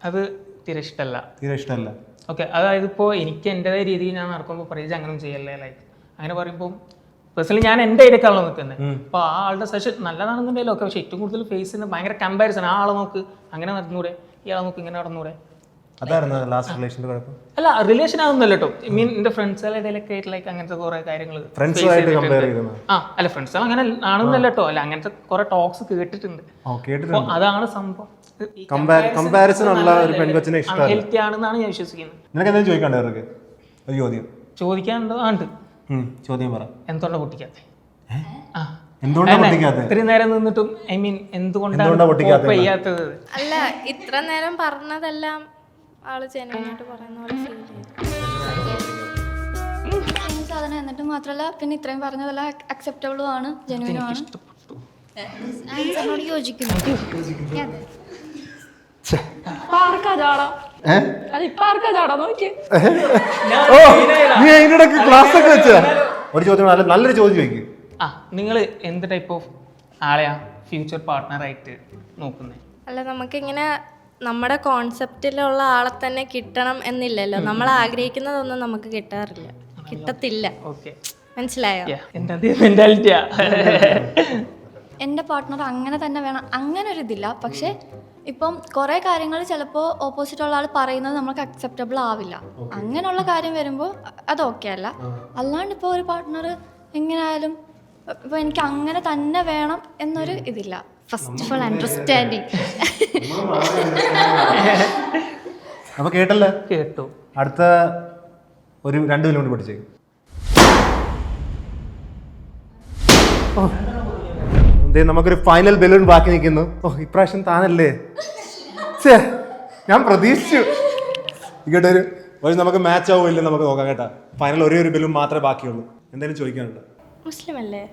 അത് തീരെ ഇഷ്ടമല്ല. ഓക്കെ, അതായത് ഇപ്പോൾ എനിക്ക് എൻ്റെതായ രീതിയിൽ ഞാൻ നടക്കുമ്പോൾ പറയിച്ച് അങ്ങനെ ചെയ്യല്ലേ, ലൈക്ക് അങ്ങനെ പറയുമ്പോൾ പേഴ്സണലി ഞാൻ എൻ്റെ ഐഡിയക്കാണല്ലോ നിൽക്കുന്നത്. അപ്പോൾ ആ ആളുടെ സെഷൻ നല്ലതാണെന്നുണ്ടെങ്കിലും ഒക്കെ, പക്ഷേ ഏറ്റവും കൂടുതൽ ഫേസ് ചെയ്യുന്ന ഭയങ്കര കമ്പാരിസൺ. ആ ആളെ നോക്ക് അങ്ങനെ നടന്നൂടെ, ഇയാളെ നോക്ക് ഇങ്ങനെ നടന്നൂടെ. അതായിരുന്നു ലാസ്റ്റ് റിലേഷന്റെ കുഴപ്പം? അല്ല, റിലേഷൻ ആവുന്നല്ലോ കേട്ടോ. ഐ മീൻ എൻ്റെ ഫ്രണ്ട്സുകളുടെ ഇടയിലൊക്കെ ലൈക്ക് അങ്ങനത്തെ കുറെ കാര്യങ്ങൾ അല്ല, ഫ്രണ്ട്സുകൾ അങ്ങനെ ആണെന്നല്ല കേട്ടോ. അല്ല, അങ്ങനത്തെ കുറെ ടോക്സ് കേട്ടിട്ടുണ്ട്. അതാണ് സംഭവം. കമ്പാരിസൺ ഉള്ള ഒരു പെൺകൊച്ചിനെ ഇഷ്ടമല്ല, അൺഹെൽത്തി ആണെന്നാണ് ഞാൻ വിശ്വസിക്കുന്നത്. നിനക്ക് എന്തെങ്കിലും ചോദിക്കാണ്ട്? ചോദിക്കാനുണ്ടോ? ഉണ്ട്. ചോദ്യം പറ. എന്തുകൊണ്ടാ പൊട്ടിക്കാത്തെ? ഇത്രയും നേരം നിന്നിട്ടും ഐ മീൻ എന്തുകൊണ്ടാണ് ചെയ്യാത്തത്? അല്ല, ഇത്ര നേരം പറഞ്ഞതെല്ലാം ആള് ജെനുവിനായിട്ട് പറയുന്ന പോലെ ഫീൽ ചെയ്തു. സാധനം എന്നിട്ട് മാത്രമല്ല, പിന്നെ ഇത്രയും പറഞ്ഞതെല്ലാം അക്സെപ്റ്റബിളും ആണ്, ജെനുവിനും ആണ്. ആൻസറിനോട് യോജിക്കുന്നു. ഒരു ചോദ്യം, നല്ലൊരു ചോദ്യം ചോദിക്കും. നിങ്ങൾ എന്ത് ടൈപ്പ് ഓഫ് ആളെയാ ഫ്യൂച്ചർ പാർട്ട്ണറായിട്ട് നോക്കുന്നത്? അല്ല, നമുക്കിങ്ങനെ നമ്മുടെ കോൺസെപ്റ്റിലുള്ള ആളെ തന്നെ കിട്ടണം എന്നില്ലല്ലോ. നമ്മൾ ആഗ്രഹിക്കുന്നതൊന്നും നമുക്ക് കിട്ടത്തില്ല. മനസ്സിലായോ? എൻ്റെ പാർട്ട്ണർ അങ്ങനെ തന്നെ വേണം, അങ്ങനെ ഒരു ഇതില്ല. പക്ഷേ ഇപ്പം കുറേ കാര്യങ്ങൾ ചിലപ്പോൾ ഓപ്പോസിറ്റ് ഉള്ള ആൾ പറയുന്നത് നമുക്ക് അക്സെപ്റ്റബിൾ ആവില്ല. അങ്ങനെയുള്ള കാര്യം വരുമ്പോൾ അത് ഓക്കെ അല്ല. അല്ലാണ്ട് ഇപ്പോൾ ഒരു പാർട്ട്ണർ എങ്ങനെയായാലും ഇപ്പോൾ എനിക്ക് അങ്ങനെ തന്നെ വേണം എന്നൊരു ഇതില്ല. First of all understanding. അപ്പൊ കേട്ടല്ലോ? കേട്ടു. അടുത്ത ഒരു 2 കിലോമീറ്റർ പഠിച്ചേ. നമുക്കൊരു ഫൈനൽ ബലൂൺ ബാക്കി നിൽക്കുന്നു. ഇപ്രാവശ്യം താനല്ലേ? ഞാൻ പ്രതീക്ഷിച്ചു. ഇങ്ങോട്ടൊരു നമുക്ക് മാച്ച് ആവുമില്ല, നമുക്ക് നോക്കാം കേട്ടാ. ഫൈനൽ ഒരു ബലൂൺ മാത്രമേ ബാക്കിയുള്ളൂ. എന്തെങ്കിലും ചോദിക്കാനുണ്ടോ? മുസ്ലിം അല്ലേ?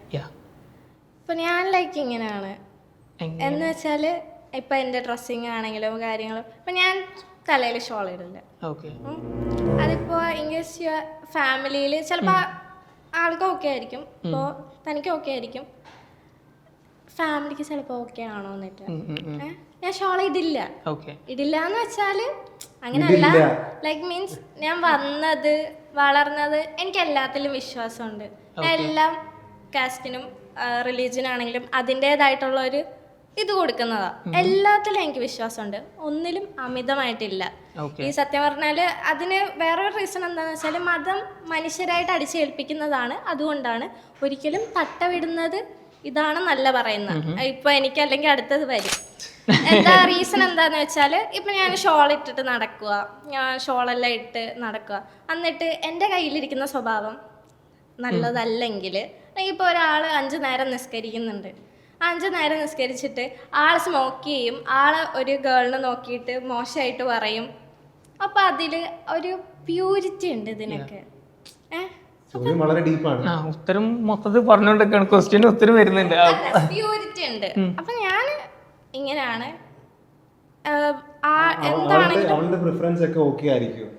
ഇപ്പൊ ഞാൻ ലൈക്ക് ഇങ്ങനെയാണ് എന്ന് വെച്ചാല്, ഇപ്പൊ എന്റെ ഡ്രസ്സിങ് ആണെങ്കിലും കാര്യങ്ങളും, ഇപ്പൊ ഞാൻ തലയിൽ ഷോൾ ഇടില്ല. അതിപ്പോ ഇംഗ്ലീഷ് ഫാമിലിയിൽ ചിലപ്പോ ആൾക്ക് ഓക്കെ ആയിരിക്കും, ഇപ്പോ തനിക്ക് ഓക്കെ ആയിരിക്കും, ഫാമിലിക്ക് ചിലപ്പോ ഓക്കെ ആണോ എന്നിട്ട് ഞാൻ ഷോൾ ഇടില്ല. എന്ന് വെച്ചാല് അങ്ങനെയല്ല, ലൈക്ക് മീൻസ് ഞാൻ വന്നത് വളർന്നത് എനിക്ക് എല്ലാത്തിലും വിശ്വാസമുണ്ട്. ഞാൻ എല്ലാം കാസ്റ്റിനും റിലീജിയനാണെങ്കിലും അതിൻ്റെതായിട്ടുള്ള ഒരു ഇത് കൊടുക്കുന്നതാ. എല്ലാത്തിലും എനിക്ക് വിശ്വാസമുണ്ട്, ഒന്നിലും അമിതമായിട്ടില്ല. ഈ സത്യം പറഞ്ഞാല് അതിന് വേറൊരു റീസൺ എന്താണെന്ന് വെച്ചാൽ, മതം മനുഷ്യരായിട്ട് അടിച്ചേൽപ്പിക്കുന്നതാണ്. അതുകൊണ്ടാണ് ഒരിക്കലും തട്ടവിടുന്നത് ഇതാണെന്നല്ല പറയുന്നത്. ഇപ്പൊ എനിക്ക് അല്ലെങ്കിൽ അടുത്തത് വരും. എന്താ റീസൺ എന്താന്ന് വെച്ചാല്, ഇപ്പൊ ഞാൻ ഷോൾ ഇട്ടിട്ട് നടക്കുക, ഞാൻ ഷോളെല്ലാം ഇട്ട് നടക്കുക, എന്നിട്ട് എൻ്റെ കയ്യിലിരിക്കുന്ന സ്വഭാവം നല്ലതല്ലെങ്കിൽ, ഇപ്പോൾ ഒരാൾ 5 നേരം നിസ്കരിക്കുന്നുണ്ട്, 5 നേരം നിസ്കരിച്ചിട്ട് ആൾ സ്മോക്ക് ചെയ്യും, ആള് ഒരു ഗേളിനെ നോക്കിയിട്ട് മോശമായിട്ട് പറയും. അപ്പൊ അതില് ഒരു പ്യൂരിറ്റി ഉണ്ട് ഇതിനൊക്കെ. വളരെ ഡീപ്പാണ്. ഉത്തരം മൊത്തത്തിൽ പറഞ്ഞുകൊണ്ടൊക്കെയാണ്, ക്വസ്റ്റ്യന് ഉത്തരം വരുന്നുണ്ട്. പ്യൂരിറ്റി ഉണ്ട്. അപ്പൊ ഞാൻ ഇങ്ങനെയാണ്, എന്താണെങ്കിലും അവളുടെ പ്രിഫറൻസ് ഒക്കെ ഓക്കെ ആയിരിക്കും.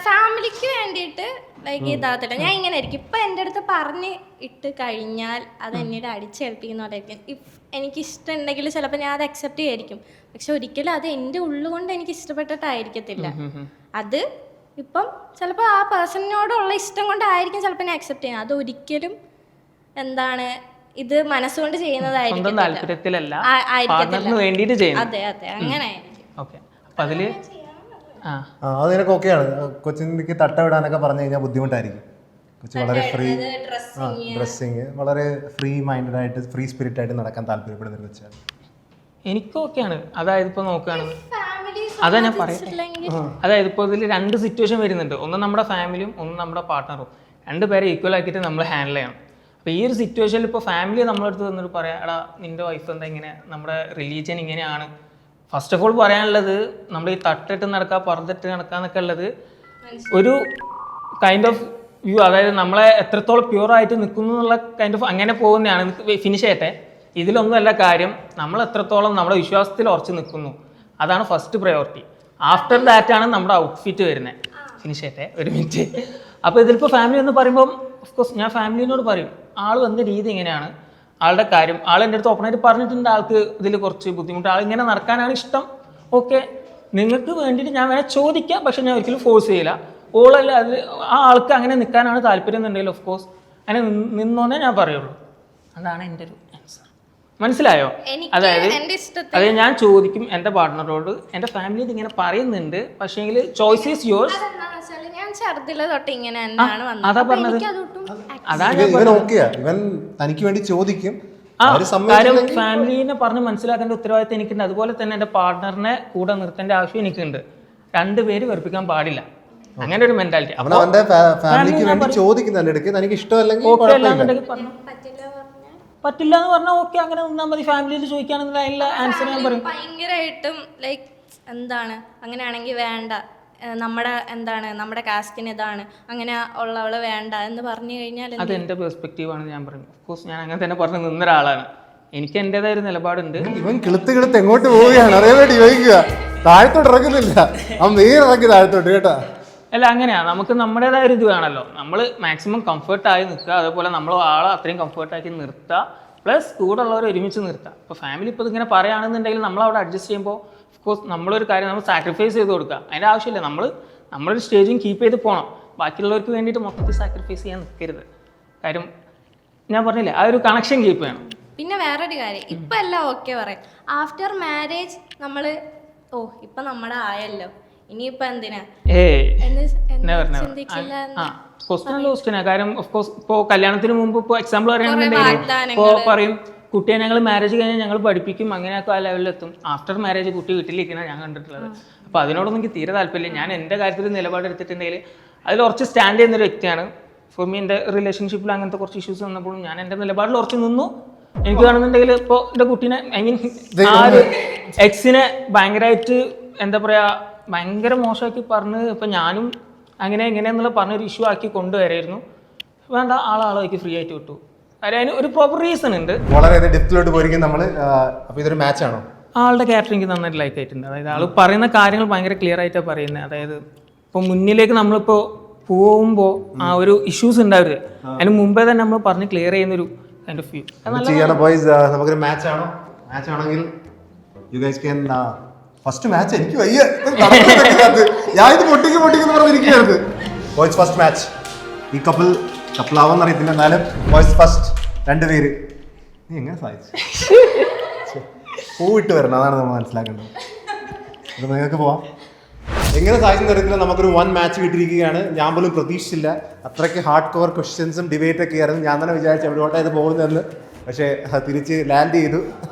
ഫാമിലിക്ക് വേണ്ടിയിട്ട് ലൈക്ക് ഇതാകത്തില്ല. ഞാൻ ഇങ്ങനെ ആയിരിക്കും. ഇപ്പം എൻ്റെ അടുത്ത് പറഞ്ഞ് ഇട്ട് കഴിഞ്ഞാൽ അത് എന്നോട് അടിച്ചേൽപ്പിക്കുന്ന പോലെയായിരിക്കും. ഇഫ് എനിക്ക് ഇഷ്ടമുണ്ടെങ്കിൽ ചിലപ്പോൾ ഞാൻ അത് അക്സെപ്റ്റ് ചെയ്യായിരിക്കും. പക്ഷെ ഒരിക്കലും അത് എൻ്റെ ഉള്ളുകൊണ്ട് എനിക്ക് ഇഷ്ടപ്പെട്ടിട്ടായിരിക്കത്തില്ല. അത് ഇപ്പം ചിലപ്പോൾ ആ പേഴ്സണിനോടുള്ള ഇഷ്ടം കൊണ്ടായിരിക്കും ചിലപ്പോൾ ഞാൻ അക്സെപ്റ്റ് ചെയ്യുന്നത്. അത് ഒരിക്കലും എന്താണ് ഇത് മനസ്സുകൊണ്ട് ചെയ്യുന്നതായിരിക്കും. അതെ അതെ അങ്ങനെ ആയിരിക്കും. അത് നിനക്ക് ഓക്കെയാണ്. കൊച്ചിന് തട്ടവിടാനൊക്കെ പറഞ്ഞു കഴിഞ്ഞാൽ ബുദ്ധിമുട്ടായിരിക്കും. കൊച്ചു വളരെ ഫ്രീ ഡ്രസ്സിങ് വളരെ ഫ്രീ മൈൻഡഡ് ആയിട്ട് ഫ്രീ സ്പിരിറ്റ് ആയിട്ട് നടക്കാൻ താല്പര്യപ്പെടുന്ന കൊച്ചാണ്. എനിക്ക് ഓക്കെയാണ്. അതായത് ഇപ്പോൾ നോക്കുകയാണെന്ന് അതാ ഞാൻ പറയട്ടെ. അതായത് ഇപ്പോൾ ഇതിൽ 2 സിറ്റുവേഷൻ വരുന്നുണ്ട്. ഒന്ന് നമ്മുടെ ഫാമിലിയും ഒന്ന് നമ്മുടെ പാർട്ട്ണറും. 2 പേരെ ഈക്വൽ ആക്കിയിട്ട് നമ്മൾ ഹാൻഡിൽ ചെയ്യണം. അപ്പോൾ ഈ ഒരു സിറ്റുവേഷനിൽ ഇപ്പോൾ ഫാമിലി നമ്മളടുത്ത് വന്നിട്ട് പറയാം, എടാ നിൻ്റെ വൈഫ് എന്താ ഇങ്ങനെ, നമ്മുടെ റിലീജിയൻ ഇങ്ങനെയാണ്. ഫസ്റ്റ് ഓഫ് ഓൾ പറയാനുള്ളത്, നമ്മൾ ഈ തട്ടിട്ട് നടക്കുക പറന്നിട്ട് നടക്കുക എന്നൊക്കെ ഉള്ളത് ഒരു കൈൻഡ് ഓഫ് വ്യൂ. അതായത് നമ്മളെ എത്രത്തോളം പ്യുവറായിട്ട് നിൽക്കുന്നു എന്നുള്ള കൈൻഡ് ഓഫ് അങ്ങനെ പോകുന്നതാണ്. ഫിനിഷ് ചെയ്യട്ടെ. ഇതിലൊന്നുമല്ല കാര്യം, നമ്മൾ എത്രത്തോളം നമ്മുടെ വിശ്വാസത്തിൽ ഉറച്ച് നിൽക്കുന്നു, അതാണ് ഫസ്റ്റ് പ്രയോറിറ്റി. ആഫ്റ്റർ ദാറ്റാണ് നമ്മുടെ ഔട്ട്ഫിറ്റ് വരുന്നത്. ഫിനിഷ് ചെയ്യട്ടെ, ഒരു മിനിറ്റ്. അപ്പോൾ ഇതിലിപ്പോൾ ഫാമിലി എന്ന് പറയുമ്പം ഓഫ്കോഴ്സ് ഞാൻ ഫാമിലിനോട് പറയും, ആൾ വന്ന രീതി ഇങ്ങനെയാണ്, ആളുടെ കാര്യം. ആൾ എൻ്റെ അടുത്ത് ഓപ്പണായിട്ട് പറഞ്ഞിട്ടുണ്ട്, ആൾക്ക് ഇതിൽ കുറച്ച് ബുദ്ധിമുട്ട്, ആൾ ഇങ്ങനെ നടക്കാനാണ് ഇഷ്ടം. ഓക്കെ, നിങ്ങൾക്ക് വേണ്ടിയിട്ട് ഞാൻ വേണേൽ ചോദിക്കാം, പക്ഷെ ഞാൻ ഒരിക്കലും ഫോഴ്സ് ചെയ്യില്ല. ഓളല്ല അതിൽ ആ ആൾക്ക് അങ്ങനെ നിൽക്കാനാണ് താല്പര്യം എന്നുണ്ടെങ്കിൽ ഓഫ്കോഴ്സ് അങ്ങനെ നിന്നോന്നേ ഞാൻ പറയുള്ളൂ. അതാണ് എൻ്റെ ഒരു ആൻസർ. മനസ്സിലായോ? അതായത് ഞാൻ ചോദിക്കും എൻ്റെ പാർട്ട്ണറോട്, എൻ്റെ ഫാമിലി ഇങ്ങനെ പറയുന്നുണ്ട്, പക്ഷേങ്കിൽ ചോയ്സ് ഈസ് യോഴ്സ്. അതാ പറഞ്ഞത്. തനിക്ക് വേണ്ടി ചോദിക്കും. കാര്യം ഫാമിലിനെ പറഞ്ഞ് മനസ്സിലാക്കേണ്ട ഉത്തരവാദിത്തം എനിക്കുണ്ട്. അതുപോലെ തന്നെ എൻ്റെ പാർട്ട്ണറിനെ കൂടെ നിർത്തേണ്ട ആവശ്യം എനിക്കുണ്ട്. 2 പേര് വെറുപ്പിക്കാൻ പാടില്ല. അങ്ങനെ ഒരു മെന്റാലിറ്റി. പറ്റില്ല എന്ന് പറഞ്ഞാൽ ഓക്കെ, അങ്ങനെ നിന്നാൽ മതി. ഫാമിലിയിൽ ചോദിക്കുകയാണെങ്കിൽ അതിനുള്ള ആൻസർ ഞാൻ പറയും. ഭയങ്കരമായിട്ടും ലൈക്ക് എന്താണ് അങ്ങനെയാണെങ്കിൽ വേണ്ട, നമ്മുടെ എന്താണ് നമ്മുടെ കാസ്റ്റിന് ഇതാണ്, അങ്ങനെ ഉള്ളവള് വേണ്ട എന്ന് പറഞ്ഞു കഴിഞ്ഞാൽ അത് എൻ്റെ പെർസ്പെക്റ്റീവ് ആണ്. ഞാൻ പറയും ഓഫ്കോഴ്സ് ഞാൻ അങ്ങനെ തന്നെ പറഞ്ഞു നിന്ന ഒരാളാണ്. എനിക്ക് എൻ്റെതായ ഒരു നിലപാടുണ്ട്. ഇവൻ കിളുത്ത് എങ്ങോട്ട് പോവുകയാണ് അറിയാൻ ചോദിക്കുക. താഴത്തോട്ട് ഇറക്കുന്നില്ല, അവൻ നേരെ ഇറക്കി താഴത്തോട്ട് കേട്ടാ. അല്ല, അങ്ങനെയാണ്. നമുക്ക് നമ്മുടേതായ ഒരു ഇത് വേണമല്ലോ. നമ്മൾ മാക്സിമം കംഫർട്ടായി നിൽക്കുക, അതേപോലെ നമ്മൾ ആളെ അത്രയും കംഫർട്ടാക്കി നിർത്തുക, പ്ലസ് കൂടെ ഉള്ളവരെ ഒരുമിച്ച് നിർത്തുക. ഇപ്പോൾ ഫാമിലി ഇപ്പോൾ ഇതിങ്ങനെ പറയുകയാണെന്നുണ്ടെങ്കിൽ നമ്മളവിടെ അഡ്ജസ്റ്റ് ചെയ്യുമ്പോൾ ഓഫ്കോഴ്സ് നമ്മളൊരു കാര്യം നമ്മൾ സാക്രിഫൈസ് ചെയ്ത് കൊടുക്കുക. അതിൻ്റെ ആവശ്യമില്ല. നമ്മളൊരു സ്റ്റേജിങ് കീപ്പ് ചെയ്ത് പോകണം. ബാക്കിയുള്ളവർക്ക് വേണ്ടിയിട്ട് മൊത്തത്തിൽ സാക്രിഫൈസ് ചെയ്യാൻ നിൽക്കരുത്. കാര്യം ഞാൻ പറഞ്ഞില്ലേ, ആ ഒരു കണക്ഷൻ കീപ്പ് ചെയ്യണം. പിന്നെ വേറൊരു കാര്യം, ഇപ്പം എല്ലാം ഓക്കെ പറയാം. ആഫ്റ്റർ മാരേജ് നമ്മൾ ഇപ്പം നമ്മുടെ ആയല്ലോ, ഇനിയിപ്പോൾ എന്തിനാ ക്വസ്റ്റ്യനാ. കാര്യം ഓഫ്കോഴ്സ് ഇപ്പോൾ കല്യാണത്തിന് മുമ്പ് ഇപ്പോൾ എക്സാമ്പിൾ പറയുകയാണെന്നുണ്ടെങ്കിൽ ഇപ്പോൾ പറയും, കുട്ടിയെ ഞങ്ങൾ മാരേജ് കഴിഞ്ഞാൽ ഞങ്ങൾ പഠിപ്പിക്കും, അങ്ങനെയൊക്കെ ആ ലെവലിലെത്തും. ആഫ്റ്റർ മാരേജ് കുട്ടി വീട്ടിലിരിക്കുന്ന ഞാൻ കണ്ടിട്ടുള്ളത്. അപ്പോൾ അതിനോടൊന്നും എനിക്ക് തീരെ താല്പര്യമില്ല. ഞാൻ എൻ്റെ കാര്യത്തിൽ നിലപാടെടുത്തിട്ടുണ്ടെങ്കിൽ അതിൽ കുറച്ച് സ്റ്റാൻഡ് ചെയ്യുന്നൊരു വ്യക്തിയാണ്. ഫോർ മീ എൻ്റെ റിലേഷൻഷിപ്പിൽ അങ്ങനത്തെ കുറച്ച് ഇഷ്യൂസ് വന്നപ്പോഴും ഞാൻ എൻ്റെ നിലപാടിൽ ഉറച്ച് നിന്നു. എനിക്ക് കാണുന്നുണ്ടെങ്കിൽ ഇപ്പോൾ എൻ്റെ കുട്ടീനെ ഐ മീൻ ആ ഒരു എക്സിനെ ഭയങ്കരമായിട്ട് എന്താ പറയുക ഭയങ്കര മോശമാക്കി പറഞ്ഞ് ഇപ്പം ഞാനും അങ്ങനെ എങ്ങനെയെന്നുള്ള പറഞ്ഞൊരു ഇഷ്യൂ ആക്കി കൊണ്ടുവരായിരുന്നു. വേണ്ട, ആളാളേക്ക് ഫ്രീ ആയിട്ട് വിട്ടു. അതിന് ഒരു പ്രോപ്പർ റീസൺ ഉണ്ട്. വളരെ ഡെപ്തിലോട്ട് പോയിരിക്കും നമ്മൾ. അപ്പോൾ ഇതൊരു മാച്ച് ആണോ? ആളുടെ ക്യാരക്ടറിങ് നന്നായിട്ട് ലൈക്ക് ആയിട്ടുണ്ട്. അതായത് ആൾ പറയുന്ന കാര്യങ്ങൾ ഭയങ്കര ക്ലിയർ ആയിട്ടാണ് പറയുന്നത്. അതായത് ഇപ്പോൾ മുന്നിലേക്ക് നമ്മളിപ്പോൾ പോകുമ്പോൾ ആ ഒരു ഇഷ്യൂസ് ഉണ്ടാവരുത്, അതിന് മുമ്പേ തന്നെ നമ്മൾ പറഞ്ഞ് ക്ലിയർ ചെയ്യുന്നൊരു കൈൻഡ് ഓഫ് വ്യൂ. നമുക്കൊരു മാച്ച് ആണോ? മാച്ച് ആണെങ്കിൽ you guys can first match. എനിക്ക് വയ്യ, ഞാൻ ഇത് പൊട്ടിക്കുന്നു പറഞ്ഞിരിക്കുകയായിരുന്നു. Boys first match. ഈ കപ്പിളാവെന്ന് അറിയത്തില്ല, എന്നാലും ബോയ്സ് ഫസ്റ്റ് 2 പേര്. നീ എങ്ങനെ സാധിച്ചു? പൂവിട്ട് വരണം, അതാണ് നമ്മൾ മനസ്സിലാക്കേണ്ടത്. അത് നിങ്ങൾക്ക് പോവാം. എങ്ങനെ സാധിച്ചെന്ന് അറിയത്തില്ല. നമുക്കൊരു 1 മാച്ച് കിട്ടിയിരിക്കുകയാണ്. ഞാൻ പോലും പ്രതീക്ഷിച്ചില്ല. അത്രയ്ക്ക് ഹാർഡ് കോർ ക്വസ്റ്റ്യൻസും ഡിബേറ്റ് ഒക്കെ ആയിരുന്നു. ഞാൻ തന്നെ വിചാരിച്ചു എവിടോട്ടാണ് ഇത് പോകുന്നതെന്ന്. പക്ഷേ തിരിച്ച് ലാൻഡ് ചെയ്തു.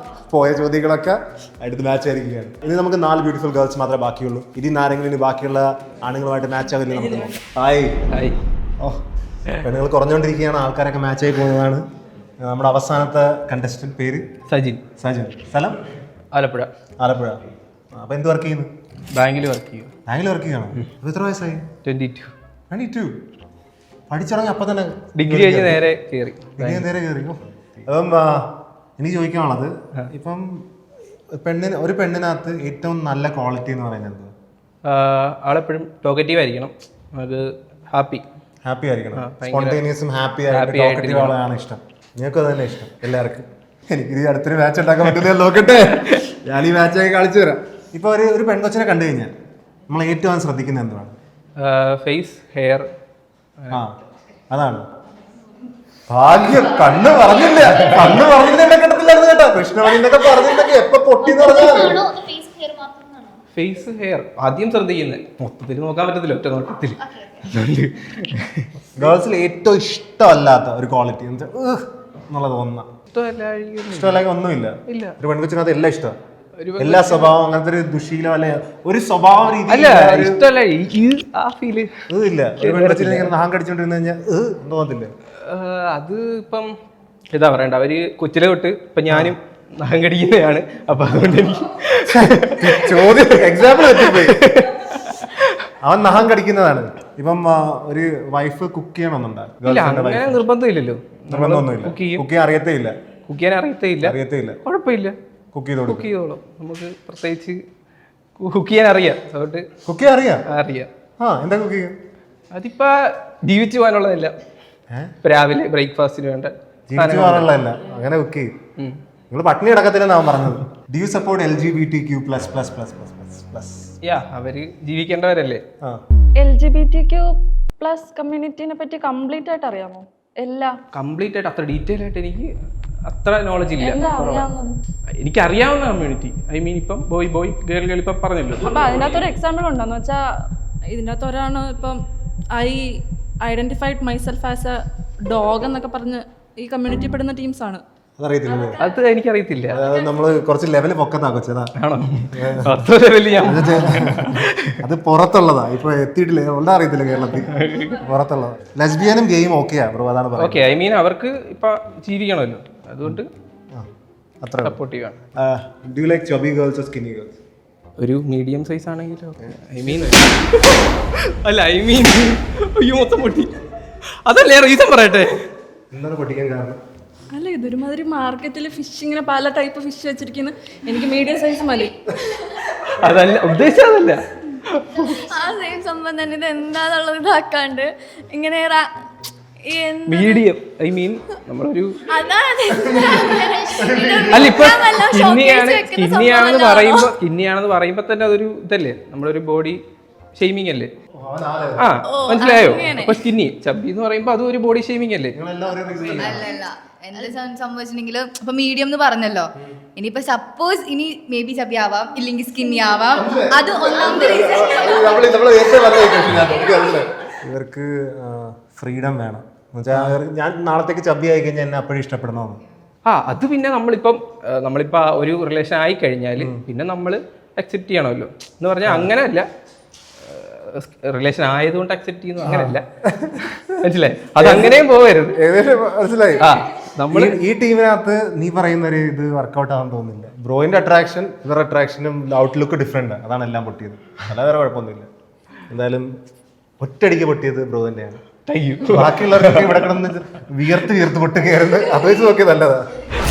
പോയ ചോദ്യങ്ങളൊക്കെ അടുത്ത് മാച്ച് ആയിരിക്കുകയാണ്. ഇനി നമുക്ക് 4 ബ്യൂട്ടിഫുൾ ഗേൾസ് മാത്രമേ ബാക്കിയുള്ളൂ. ഇതിൽ ആരെങ്കിലും ഇനി ബാക്കിയുള്ള ആണുങ്ങളുമായിട്ട് മാച്ച് ആവില്ല നമുക്ക് നോക്കാം. ഹായ്. പെണ്ണുങ്ങൾ കുറഞ്ഞുകൊണ്ടിരിക്കുകയാണ്, ആൾക്കാരൊക്കെ മാച്ചായി പോകുന്നതാണ്. നമ്മുടെ അവസാനത്തെ കണ്ടസ്റ്റന്റ് പേര് സജിൻ. സ്ഥലം ആലപ്പുഴ. അപ്പോൾ എന്ത് വർക്ക് ചെയ്യുന്നു? ബാങ്കിൽ വർക്ക് ചെയ്യും. ബാങ്കിൽ വർക്ക് ചെയ്യണം. അപ്പോൾ എത്ര വയസ്സായി? 22. പഠിച്ചിറങ്ങി അപ്പം തന്നെ ഡിഗ്രി കഴിഞ്ഞ് നേരെ കയറി. അപ്പം എനിക്ക് ചോദിക്കാനുള്ളത്, ഇപ്പം ഒരു പെണ്ണിനകത്ത് ഏറ്റവും നല്ല ക്വാളിറ്റി എന്ന് പറയുന്നത് എന്തുവാ? ആളെപ്പോഴും ടോക്കറ്റീവ് ആയിരിക്കണം, അത് ഹാപ്പി ആയിരിക്കണം, സ്പോണ്ടേനിയസും ഹാപ്പി ആയിട്ട് ആളാണ് ഇഷ്ടം. നിങ്ങൾക്ക് അത് തന്നെ ഇഷ്ടം എല്ലാവർക്കും. എനിക്ക് ഈ അടുത്തൊരു മാച്ച് ഉണ്ടാക്കാൻ പറ്റുന്ന നോക്കട്ടെ, ഞാൻ ഈ മാച്ചൊക്കെ കളിച്ചു തരാം. ഇപ്പൊ ഒരു പെൺകൊച്ചിനെ കണ്ടു കഴിഞ്ഞാൽ നമ്മൾ ഏറ്റവും ശ്രദ്ധിക്കുന്നത് എന്താണ്? Face, hair. അതാണ് ഭാഗ്യം. കണ്ണ് പറഞ്ഞില്ല കിട്ടത്തില്ലായിരുന്നു കേട്ടോ. കൃഷ്ണമണിന്നൊക്കെ പറഞ്ഞിട്ടുണ്ടെങ്കിൽ എപ്പൊ പൊട്ടിന്ന് പറഞ്ഞാൽ ഫേസ്, ഹെയർ ആദ്യം ശ്രദ്ധിക്കുന്നത്, മൊത്തത്തിൽ നോക്കാൻ പറ്റത്തില്ല ഒറ്റ നോട്ടത്തിൽ. ഗേൾസിൽ ഏറ്റവും ഇഷ്ടമല്ലാത്ത ഒരു ക്വാളിറ്റി എന്നുള്ളത് തോന്നുന്ന ഇഷ്ടമല്ലെങ്കിൽ ഒന്നുമില്ല. ഒരു പെൺകൊച്ചിനകത്ത് എല്ലാം ഇഷ്ടമാണ്, എല്ലാ സ്വഭാവം, അങ്ങനത്തെ ഒരു ദുശീലം അല്ലെ ഒരു സ്വഭാവ രീതി ഇല്ല. ഒരു പെൺകൊച്ചിനെ നാം കടിച്ചോണ്ടിരുന്നു കഴിഞ്ഞാൽ തോന്നത്തില്ല. അത് ഇപ്പം ഇതാ പറയണ്ട, അവര് കൊച്ചിലെ തൊട്ട് ഇപ്പൊ ഞാനും നഖം കടിക്കുന്നതാണ്. അപ്പൊ അതുകൊണ്ട് എനിക്ക് ചോദ്യം എക്സാമ്പിൾ പറ്റിപ്പോയി. അവൻ നഖം കടിക്കുന്നതാണ്. ഇപ്പം ഒരു വൈഫ് കുക്ക് ചെയ്യണമെന്നുണ്ടോ? അങ്ങനെ നിർബന്ധമില്ലല്ലോ. നിർബന്ധമൊന്നുമില്ല. കുക്ക് ചെയ്യാൻ അറിയത്തേയില്ല. കുക്ക് ചെയ്യാൻ അറിയത്തേയില്ല, കുഴപ്പമില്ല. കുക്ക് ചെയ്തോളും. നമുക്ക് പ്രത്യേകിച്ച് കുക്ക് ചെയ്യാൻ അറിയാം. അതുകൊണ്ട് കുക്ക് ചെയ്യാൻ അറിയാം. എന്താ കുക്ക് ചെയ്യും? അതിപ്പോ ജീവിച്ചു പോകാനുള്ളതല്ല. രാവിലെ ബ്രേക്ക്ഫാസ്റ്റിന് വേണ്ട ജീവിച്ചു പോകാനുള്ളതല്ല, അങ്ങനെ കുക്ക് ചെയ്യും. നിങ്ങൾ പട്ടിണി കിടക്കത്തില്ലെന്നാണ് പറഞ്ഞത്. Do you support LGBTQ+++++? അവര് ജീവിക്കേണ്ടവരല്ലേ. LGBTQ+ കമ്മ്യൂണിറ്റിനെ പറ്റി കംപ്ലീറ്റ് ആയിട്ട് അറിയാമോ? കംപ്ലീറ്റ് ആയിട്ട് അത്ര ഡീറ്റെയിൽ ആയിട്ട് എനിക്ക് അത്ര നോളജ് ഇല്ല. എനിക്ക് അറിയാവുന്ന കമ്മ്യൂണിറ്റി, ഐ മീൻ ഇപ്പം ബോയ് ഗേൾ ഇപ്പം പറഞ്ഞല്ലോ. അപ്പൊ അതിനകത്തൊരു എക്സാമ്പിൾ ഉണ്ടോന്ന് വെച്ചാൽ ഇതിനകത്ത് ഒരാണ് ഇപ്പം I identified myself as A dog എന്നൊക്കെ പറഞ്ഞ് ഈ കമ്മ്യൂണിറ്റി പെടുന്ന ടീംസ് ആണ്. അത് എനിക്കറിയത്തില്ല. നമ്മള് കുറച്ച് ലെവല് പൊക്കത്താ കൊച്ചതാ. അത് പുറത്തുള്ളതാ, ഇപ്പൊ എത്തിയിട്ടില്ല, ഒന്നും അറിയത്തില്ല കേരളത്തിൽ. പുറത്തുള്ളതാ. ലെസ്ബിയനും ഗെയിം ഓക്കെയാ ബ്രോ, അതാണ് പറയുന്നത്. ഓക്കെ, ഐ മീൻ അവർക്ക് ഇപ്പൊ ജീവിക്കണമല്ലോ, അതുകൊണ്ട് സപ്പോർട്ടീവ് ആണ്. Do you like chubby girls or skinny girls? ഒരു മീഡിയം സൈസ് ആണെങ്കിലോ ഐ മീൻ അയ്യോ മൊത്തം പൊട്ടി. അതല്ലേ റീസൺ പറയട്ടെ. എന്താണ് പൊട്ടിക്കാൻ കാരണം? അല്ല, ഇതൊരുമാതിരി മാർക്കറ്റിൽ ഫിഷ് ഇങ്ങനെ പല ടൈപ്പ് ഫിഷ് വെച്ചിരിക്കുന്നു. എനിക്ക് മീഡിയം സൈസ് മതി. അതല്ല ഉദ്ദേശിച്ചതല്ല. ആ സെയിം സംഭവം തന്നെ. ഇത് എന്താന്നുള്ളത് ഇതാക്കാണ്ട് ഇങ്ങനെ മീഡിയം, ഐ മീൻ നമ്മളൊരു അല്ല അല്ല ഇപ്പൊ കിന്നിയാണെന്ന് പറയുമ്പോ തന്നെ അതൊരു ഇതല്ലേ, നമ്മളൊരു ബോഡി ഷെയ്മിങ് അല്ലേ. മനസ്സിലായോ? അപ്പൊ സ്കിന്നി ചബ്ബി എന്ന് പറയുമ്പോ അതും ഒരു ബോഡി ഷെയ്മിങ് അല്ലേ. അല്ലല്ല, എന്താ സംഭവിച്ചിട്ടുണ്ടെങ്കിൽ ഇപ്പൊ മീഡിയം എന്ന് പറഞ്ഞല്ലോ, ഇനിയിപ്പോ സപ്പോസ് ഇനി മേ ബി ചബി ആവാം, ഇല്ലെങ്കിൽ സ്കിന്നി ആവാം. അത് ഒന്നാമത്തെ ഇവർക്ക് ഫ്രീഡം വേണം. ഞാൻ നാളത്തേക്ക് ചബ്ബി ആയി കഴിഞ്ഞാൽ എന്നെ അപ്പോഴും ഇഷ്ടപ്പെടണമെന്ന്. അത് പിന്നെ നമ്മളിപ്പോ ഒരു റിലേഷൻ ആയി കഴിഞ്ഞാൽ പിന്നെ നമ്മൾ അക്സെപ്റ്റ് ചെയ്യണമല്ലോ എന്ന് പറഞ്ഞാൽ അങ്ങനെയല്ല. റിലേഷൻ ആയതുകൊണ്ട് അക്സെപ്റ്റ് ചെയ്യുന്നു അങ്ങനെയല്ല. മനസ്സിലായി? അത് അങ്ങനെയും പോകരുത്. മനസ്സിലായി? നമ്മൾ ഈ ടീമിനകത്ത് നീ പറയുന്ന ഒരു ഇത് വർക്കൗട്ട് ആവാൻ തോന്നുന്നില്ല. ബ്രോയിന്റെ അട്രാക്ഷൻ ഇവരുടെ അട്രാക്ഷനും ഔട്ട്ലുക്ക് ഡിഫറെന്റ്, അതാണ് എല്ലാം പൊട്ടിയത്. അല്ല വേറെ കുഴപ്പമൊന്നുമില്ല. എന്തായാലും ഒറ്റയടിക്ക് പൊട്ടിയത് ബ്രോ തന്നെയാണ്. ബാക്കിയുള്ളവർക്ക് ഇവിടെ കിടന്ന് വിയർത്ത് പൊട്ടി കയറുന്നത് അത് വെച്ച് നോക്കിയത് നല്ലതാ.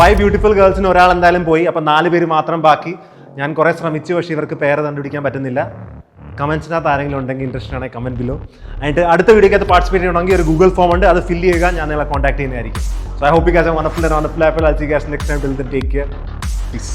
5 ബ്യൂട്ടിഫുൾ ഗേൾസിന് ഒരാൾ എന്തായാലും പോയി. അപ്പൊ 4 പേര് മാത്രം ബാക്കി. ഞാൻ കുറെ ശ്രമിച്ചു, പക്ഷെ ഇവർക്ക് പേര് കണ്ടുപിടിക്കാൻ പറ്റുന്നില്ല. കമന്റ്സിനകത്ത് ആരെങ്കിലും ഉണ്ടെങ്കിൽ ഇൻട്രസ്റ്റ് ആണെങ്കിൽ കമന്റ് ബിലോ. എന്നിട്ട് അടുത്ത വീഡിയോക്കകത്ത് പാർട്ടിസിപ്പേറ്റ് ചെയ്യണമെങ്കിൽ ഒരു ഗൂഗിൾ ഫോം ഉണ്ട്, അത് ഫില്ല് ചെയ്യുക. ഞാൻ നിങ്ങളെ കോൺടാക്ട് ചെയ്യുന്നതായിരിക്കും. So I hope you guys have wonderful apple. I'll see you guys next time. Till then, take care. Peace.